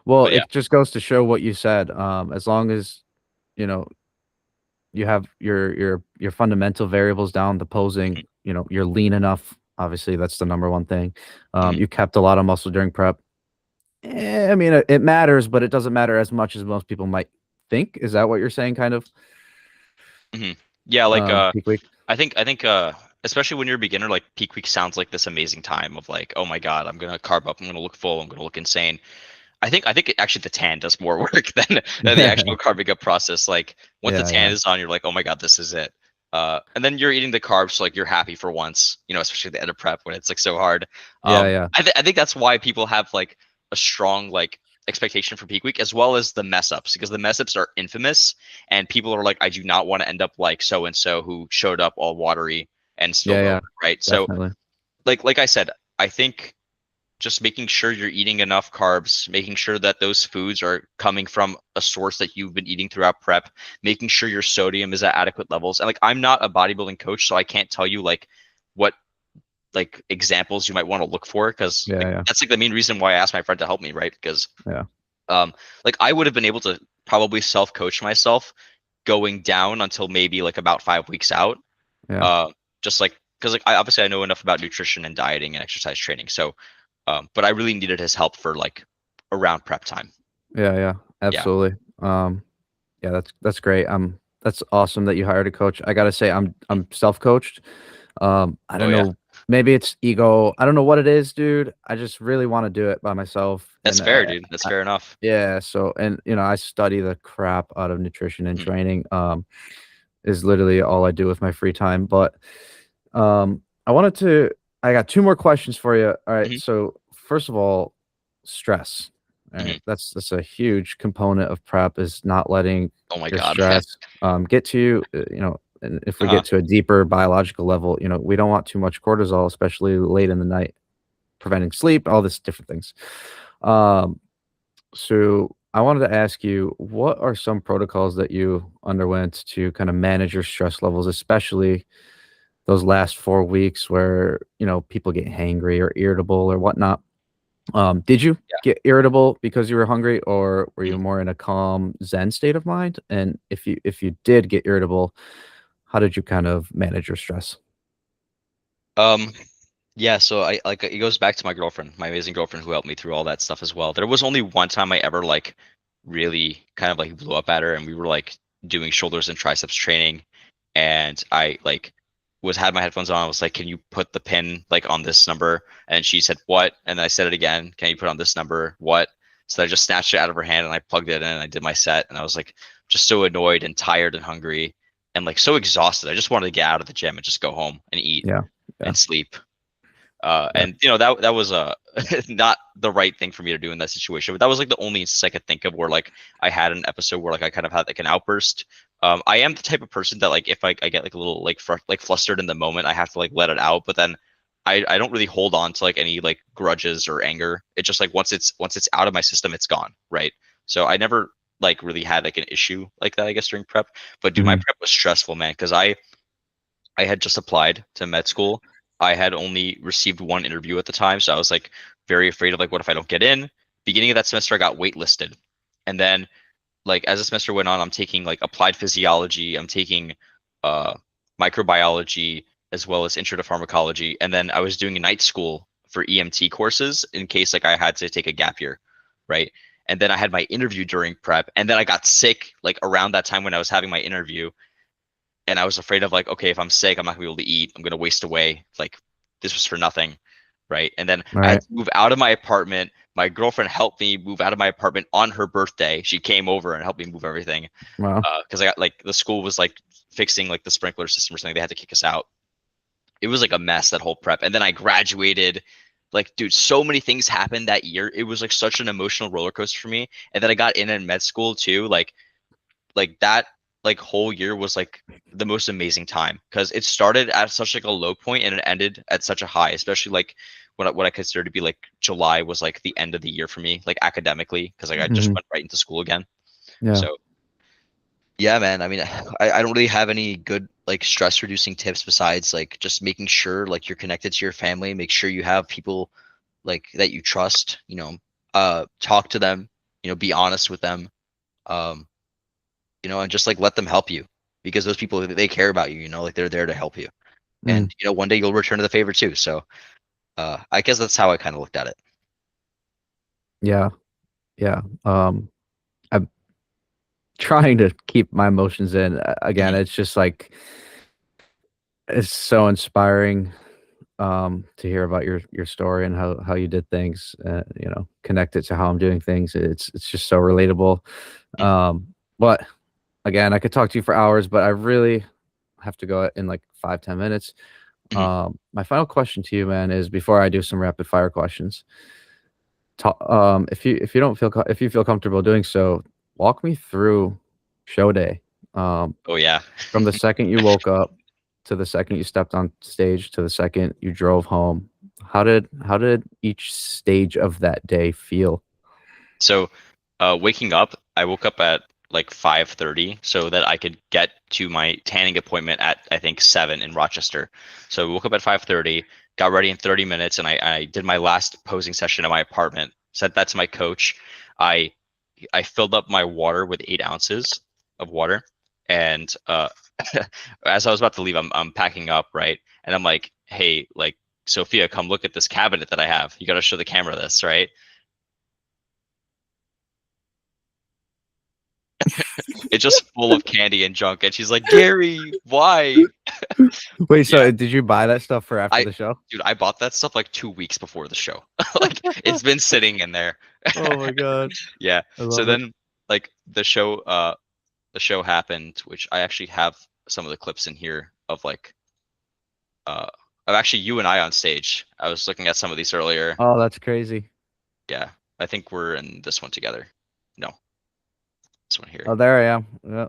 Well, but yeah. it just goes to show what you said. As long as you know you have your fundamental variables down, the posing, you're lean enough. Obviously, that's the number one thing. Mhm, You kept a lot of muscle during prep. I mean, it matters, but it doesn't matter as much as most people might think. Is that what you're saying, kind of? mhm. Yeah, like Peak week. I think especially when you're a beginner, like peak week sounds like this amazing time of like, oh my God, I'm gonna carb up, I'm gonna look full, I'm gonna look insane. I think actually the tan does more work than the Yeah, actual carving up process. Like once the yeah, tan yeah, is on, you're like, oh my God, this is it. And then you're eating the carbs, so like you're happy for once, especially at the end of prep when it's like so hard. yeah, yeah, I think that's why people have like a strong like expectation for peak week as well as the mess ups because the mess ups are infamous and people are like, I do not want to end up like so and so who showed up all watery and yeah, spilled over, yeah. right? So Definitely. like I said, I think just making sure you're eating enough carbs, making sure that those foods are coming from a source that you've been eating throughout prep, making sure your sodium is at adequate levels. And like I'm not a bodybuilding coach, so I can't tell you like what like examples you might want to look for because Yeah, like yeah, that's like the main reason why I asked my friend to help me, right? Because yeah, um like I would have been able to probably self-coach myself going down until maybe like about 5 weeks out. yeah, Uh just like because like I obviously I know enough about nutrition and dieting and exercise training. So but I really needed his help for like around prep time. yeah, yeah. Yeah. Absolutely. Yeah, that's great. That's awesome that you hired a coach. I gotta say, Mm. I'm self-coached. I Oh don't yeah. know, maybe it's ego. I don't know what it is, dude. I just really want to do it by myself, That's and fair, dude. That's fair enough. yeah. So, and I study the crap out of nutrition and Mhm, training. Is literally all I do with my free time. But I wanted to. I got two more questions for you. All right. mhm, So first of all, stress. All right, mhm. that's a huge component of prep is not letting Oh my your God. stress get to you. And if we Uh-huh. get to a deeper biological level, we don't want too much cortisol, especially late in the night, preventing sleep, all this different things. Um, so I wanted to ask you, what are some protocols that you underwent to kind of manage your stress levels, especially those last 4 weeks where, people get hangry or irritable or whatnot? Did you Yeah. get irritable because you were hungry, or were you Mhm. more in a calm Zen state of mind? And if you did get irritable, how did you kind of manage your stress? Um, yeah, so I like it goes back to my girlfriend, my amazing girlfriend who helped me through all that stuff as well. There was only one time I ever like really kind of like blew up at her and we were like doing shoulders and triceps training and I like was had my headphones on. I was like, "Can you put the pin like on this number?" And she said, "What?" And I said it again, "Can you put on this number?" "What?" So I just snatched it out of her hand and I plugged it in and I did my set and I was like just so annoyed and tired and hungry and like so exhausted. I just wanted to get out of the gym and just go home and eat Yeah, yeah, and sleep. yeah, And that was not the right thing for me to do in that situation. But that was like the only instance I could think of where like I had an episode where like I kind of had like an outburst. I am the type of person that like if I get like a little like like flustered in the moment, I have to like let it out. But then I don't really hold on to like any like grudges or anger. It's just like once it's out of my system, it's gone, right? So I never like really had like an issue like that, I guess, during prep. But dude, my mhm, prep was stressful, man, because I had just applied to med school. I had only received one interview at the time, so I was like very afraid of like what if I don't get in. Beginning of that semester, I got waitlisted, and then like as the semester went on, I'm taking like applied physiology, I'm taking uh microbiology as well as intro to pharmacology, and then I was doing a night school for EMT courses in case like I had to take a gap year, right? And then I had my interview during prep, and then I got sick like around that time when I was having my interview, and I was afraid of like, okay, if I'm sick, I'm not gonna be able to eat. I'm gonna waste away like this was for nothing, right? And then All I had right. to move out of my apartment. My girlfriend helped me move out of my apartment on her birthday. She came over and helped me move everything Wow. because I got like the school was like fixing like the sprinkler system or something. They had to kick us out. It was like a mess, that whole prep. And then I graduated. Like, dude, so many things happened that year. It was like such an emotional roller coaster for me. And then I got in med school too. Like that like whole year was like the most amazing time because it started at such like a low point and it ended at such a high, especially like what I consider to be like July was like the end of the year for me, like academically, because like I just Hmm. went right into school again. Yeah. So yeah, man. I mean, I don't really have any good like stress reducing tips besides like just making sure like you're connected to your family, make sure you have people like that you trust, talk to them, be honest with them. Um, and just like let them help you because those people they care about you, like they're there to help you. Mm. And one day you'll return the favor too. So I guess that's how I kind of looked at it. Yeah. Yeah. I'm trying to keep my emotions in. Again, Mhm, it's just like it's so inspiring to hear about your story and how you did things, connect it to how I'm doing things. It's just so relatable. mhm, But again, I could talk to you for hours, but I really have to go in like 5-10 minutes. mhm. My final question to you, man, is before I do some rapid fire questions. If you feel comfortable doing so, walk me through show day. Um, Oh yeah. from the second you woke up to the second you stepped on stage to the second you drove home. How did each stage of that day feel? So waking up, I woke up at like 5:30 so that I could get to my tanning appointment at I think 7 in Rochester. So I woke up at 5:30, got ready in 30 minutes, and I did my last posing session at my apartment. Sent that to my coach. I I filled up my water with 8 ounces of water, and as I was about to leave, I'm packing up, right? And I'm like, hey, like Sophia, come look at this cabinet that I have. You got to show the camera this, right? It's just full of candy and junk. And she's like, Gary, why? Wait, Yeah, so did you buy that stuff for after I, the show? dude, I bought that stuff like 2 weeks before the show. Like it's been sitting in there. Oh my god, Yeah. I So love it. then, like the show happened, which I actually have some of the clips in here uh, of actually you and I on stage. I was looking at some of these earlier. Oh, that's crazy. Yeah, I think we're in this one together. No, this one here. Oh, there I am. Yeah.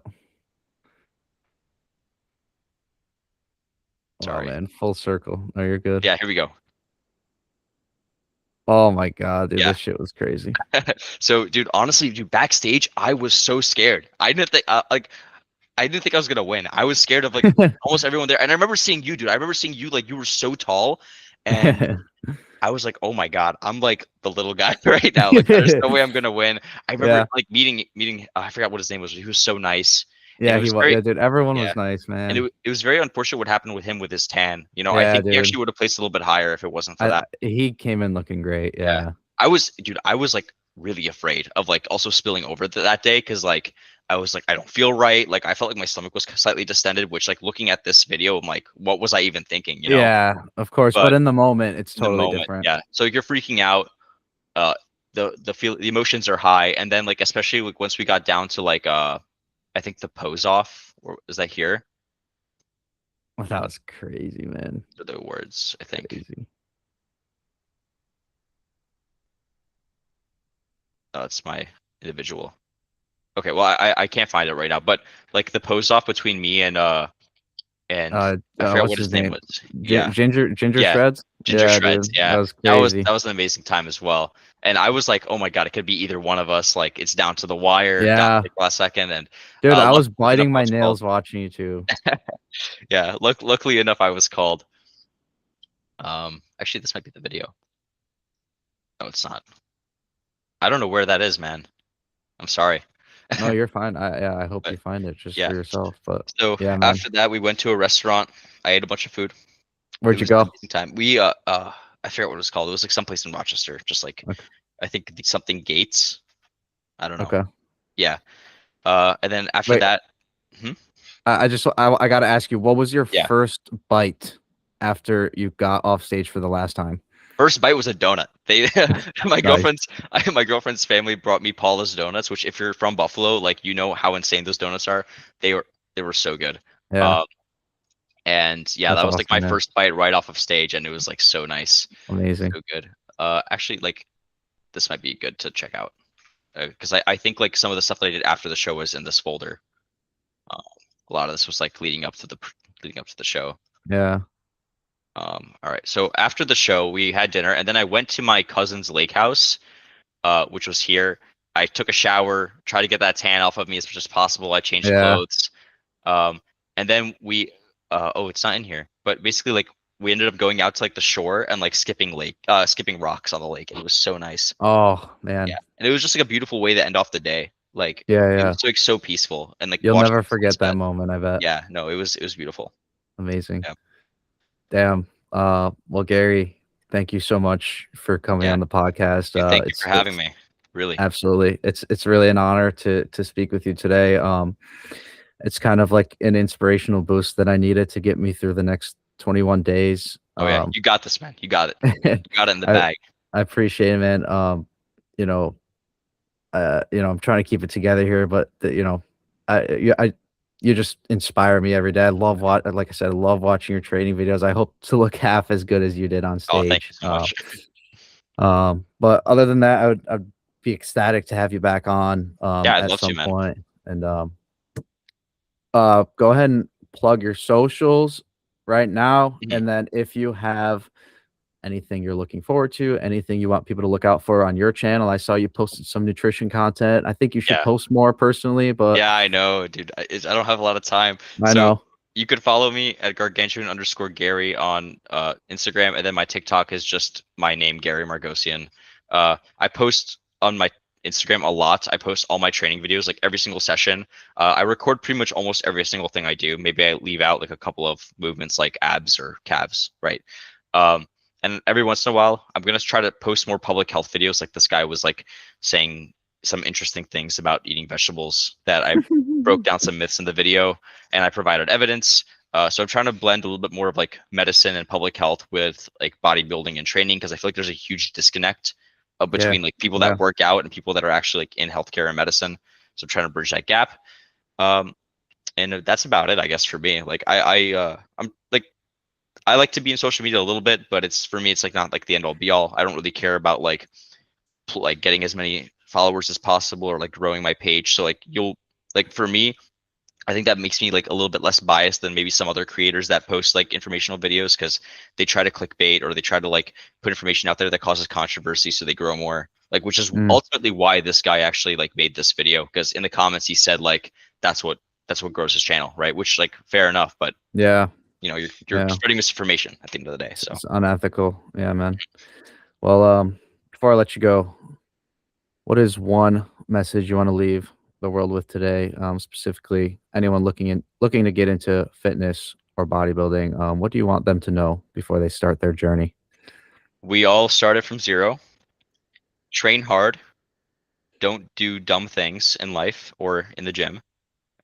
Oh Sorry. man, full circle. No, you're good. Yeah, here we go. Oh my god, dude, Yeah. this shit was crazy. So, dude, honestly, dude, backstage, I was so scared. I didn't think I was gonna win. I was scared of like almost everyone there. And I remember seeing you, dude. I remember seeing you like you were so tall, and I was like, oh my god, I'm like the little guy right now. Like, there's no way I'm gonna win. I remember Yeah, like meeting. I forgot what his name was. He was so nice, and yeah, it was yeah, very dude. Everyone yeah, was nice, and man. it was very unfortunate what happened with him with his tan. I Yeah, think he dude. actually would have placed a little bit higher if it wasn't for I that. He came in looking great. Yeah. Yeah. Dude, I was like really afraid of like also spilling over that day because like I was like, I don't feel right. Like I felt like my stomach was slightly distended, which like looking at this video, I'm like, what was I even thinking? Yeah, of course, but But in the moment, it's in the totally moment, different. yeah. So you're freaking out. Uh, the emotions are high, and then like especially like once we got down to like I think the pose off, or is that here? Well, that was crazy, man. Or the words, I think. Crazy. That's my individual. Okay, well I can't find it right now, but like the pose off between me and I forgot What's what his his name name? was. Yeah, Ginger yeah, Shreds? Ginger Yeah, Shreds. dude. That Yeah, was that was crazy. that was an amazing time as well. And I was like, oh my god, it could be either one of us. Like it's down to the wire, down to Yeah. the last second, and Dude, I was luckily enough, biting I my was called. nails watching you too. Yeah, luckily enough, I was called. Actually, this might be the video. No, it's not. I don't know where that is, man. I'm sorry. No, you're fine. I hope But you find it just for yeah. yourself. But So yeah, man. after that, we went to a restaurant. I ate a bunch of food. It Where'd you was an go? amazing time. I forget what it was called. It was like someplace in Rochester, just like Okay. I think something Gates. I don't know. Okay. Yeah. And then after Wait, that, hmm? I gotta ask you, what was your Yeah. first bite? after you got off stage for the last time? First bite was a donut. They my Nice. girlfriend's my girlfriend's family brought me Paula's donuts, which if you're from Buffalo, like you know how insane those donuts are. They were they were so good. Yeah, Um, and yeah, that's that was like awesome, my man. first bite right off of stage, and it was like so nice, Amazing. so good. Actually, like this might be good to check out because I think like some of the stuff that I did after the show was in this folder. Um, a lot of this was like leading up to the show. Yeah. All right. So after the show, we had dinner, and then I went to my cousin's lake house, which was here. I took a shower, tried to get that tan off of me as much as possible. I changed Yeah. clothes, um, and then oh, it's not in here, but basically, like, we ended up going out to like the shore and like skipping rocks on the lake, and it was so nice. Oh, Yeah, man. and it was just like a beautiful way to end off the day. Like, Yeah, it yeah. was like so peaceful, and like You'll watching never the forget that sunset. moment, I bet. Yeah, no, it was beautiful. Amazing. Yeah, Damn. Well, Gary, thank you so much for coming yeah. on the podcast. Dude, thank you for having It's me. Really. absolutely, it's really an honor to speak with you today. It's kind of like an inspirational boost that I needed to get me through the next 21 days. Oh yeah, you got this, man. You got it. I You got it in the bag. I appreciate it, man. You know, I'm trying to keep it together here, but I you just inspire me every day. I love like I said, I love watching your training videos. I hope to look half as good as you did on Oh, thank you stage. so much. But other than that, I'd be ecstatic to have you back on Yeah, I'd at love to, some man. point. And go ahead and plug your socials right now. Mhm. And then if you have anything you're looking forward to, anything you want people to look out for on your channel. I saw you posted some nutrition content. I think you should Yeah. post more personally, but Yeah, I know, dude. I don't have a lot of time. I So know. you could follow me at gargantuan_Gary on Instagram, and then my TikTok is just my name, Gary Margossian. I post on my Instagram a lot. I post all my training videos, like every single session. I record pretty much almost every single thing I do. Maybe I leave out like a couple of movements like abs or calves, right? Um, and every once in a while, I'm gonna try to post more public health videos. Like this guy was like saying some interesting things about eating vegetables that I broke down some myths in the video and I provided evidence. So I'm trying to blend a little bit more of like medicine and public health with like bodybuilding and training because I feel like there's a huge disconnect Yeah. between like people Yeah. that work out and people that are actually like in healthcare and medicine. So I'm trying to bridge that gap. Um, and that's about it, I guess, for me. Like I'm like I like to be in social media a little bit, but it's for me, it's like not like the end all be all. I don't really care about like getting as many followers as possible or like growing my page. So like you'll like for me, I think that makes me like a little bit less biased than maybe some other creators that post like informational videos because they try to clickbait or they try to like put information out there that causes controversy so they grow more. Like which is Mm, ultimately why this guy actually like made this video because in the comments he said like that's what that's what grows his channel, right? Which like fair enough, but yeah. you know you're Yeah. spreading misinformation at the end of the day. So It's unethical. Yeah, man. Well, before I let you go, what is one message you want to leave the world with today? Specifically, anyone looking to get into fitness or bodybuilding. What do you want them to know before they start their journey? we all started from zero. Train hard. Don't do dumb things in life or in the gym.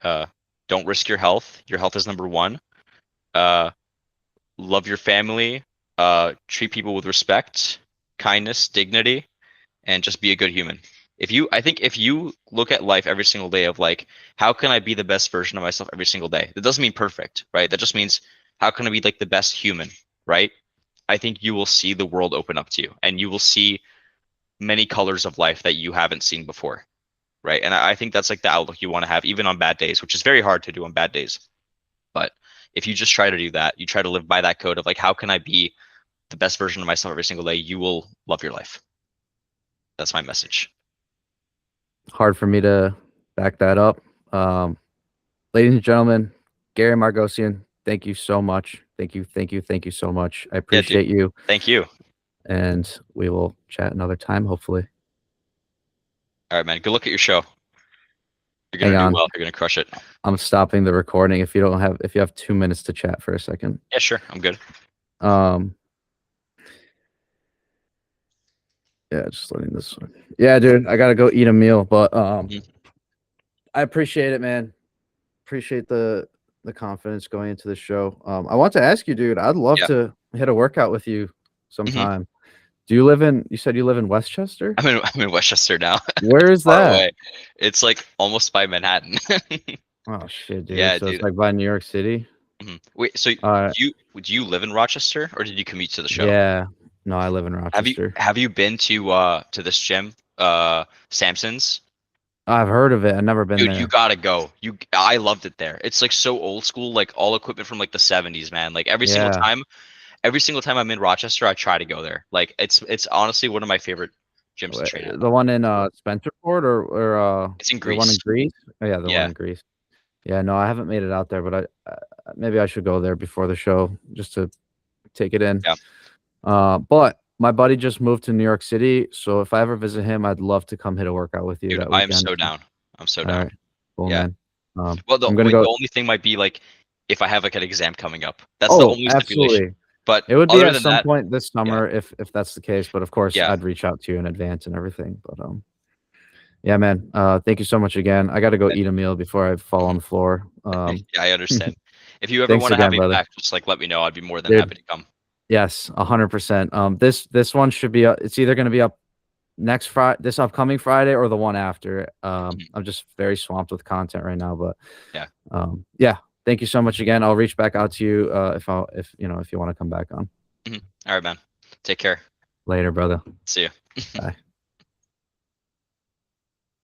Uh, don't risk your health. Your health is number one. Uh, love your family. Treat people with respect, kindness, dignity, and just be a good human. I think if you look at life every single day of like, how can I be the best version of myself every single day? That doesn't mean perfect, right? That just means how can I be like the best human, right? I think you will see the world open up to you, and you will see many colors of life that you haven't seen before, right? And I think that's like the outlook you want to have, even on bad days, which is very hard to do on bad days. But if you just try to do that, you try to live by that code of like, how can I be the best version of myself every single day? You will love your life. That's my message. Hard for me to back that up. Um, Ladies and gentlemen, Gary Margossian, thank you so much. Thank you so much. I Yeah, dude. appreciate you, Thank you. and we will chat another time, hopefully. All right, man. Good luck at your show. You're Hang gonna do on. well. You're gonna crush it. I'm stopping the recording if you have 2 minutes to chat for a second. Yeah, sure. I'm good. Um, yeah, just letting this one. Yeah, dude, I gotta go eat a meal, but Mhm. I appreciate it, man. Appreciate the confidence going into the show. I want to ask you, dude. I'd love Yeah. to hit a workout with you Hmm. sometime. Do you live in? You said you live in Westchester. I'm in Westchester now. Where It's is far that? away. It's like almost by Manhattan. Oh shit, dude. Yeah, So it's dude. like by New York City. Wait, so Uh, do you live in Rochester or did you commute to the show? yeah. No, I live in Have you Rochester. have you been to this gym, Samson's? I've heard of it. I've never been Dude, you there. gotta go. I loved it there. It's like so old school, like all equipment from like the 70s, man. Like Yeah. every single time I'm in Rochester, I try to go there. Like it's honestly one of my favorite gyms to train at. The one in Spencerport or It's in the one in Greece. Greece? Oh, yeah, the one Yeah, in Greece. Yeah, no, I haven't made it out there, but maybe I should go there before the show just to take it in. yeah. But my buddy just moved to New York City, so if I ever visit him, I'd love to come hit a workout with you Dude, that I am weekend. so down. I'm so All down. right, cool, Yeah. man. Well, the I'm gonna wait, go. the only thing might be like if I have like an exam coming up. That's the Oh, only stipulation. absolutely. But It would be other at than some that, point this yeah, summer if that's the case, but of course yeah, I'd reach out to you in advance and everything. But yeah, man. Thank you so much again. I got to go yeah, eat a meal before I fall on mhm. the floor. Yeah, I understand. If you ever Thanks want to have again, me brother. back, just like let me know. I'd be more than Dude, happy to come. yes, 100%. This one should be it's either going to be up next Friday, this upcoming Friday, or the one after. Mhm. I'm just very swamped with content right now, but Yeah. yeah, thank you so much again. I'll reach back out to you if you know if you want to come back on All right, man. Take care. later, brother. See you. Bye.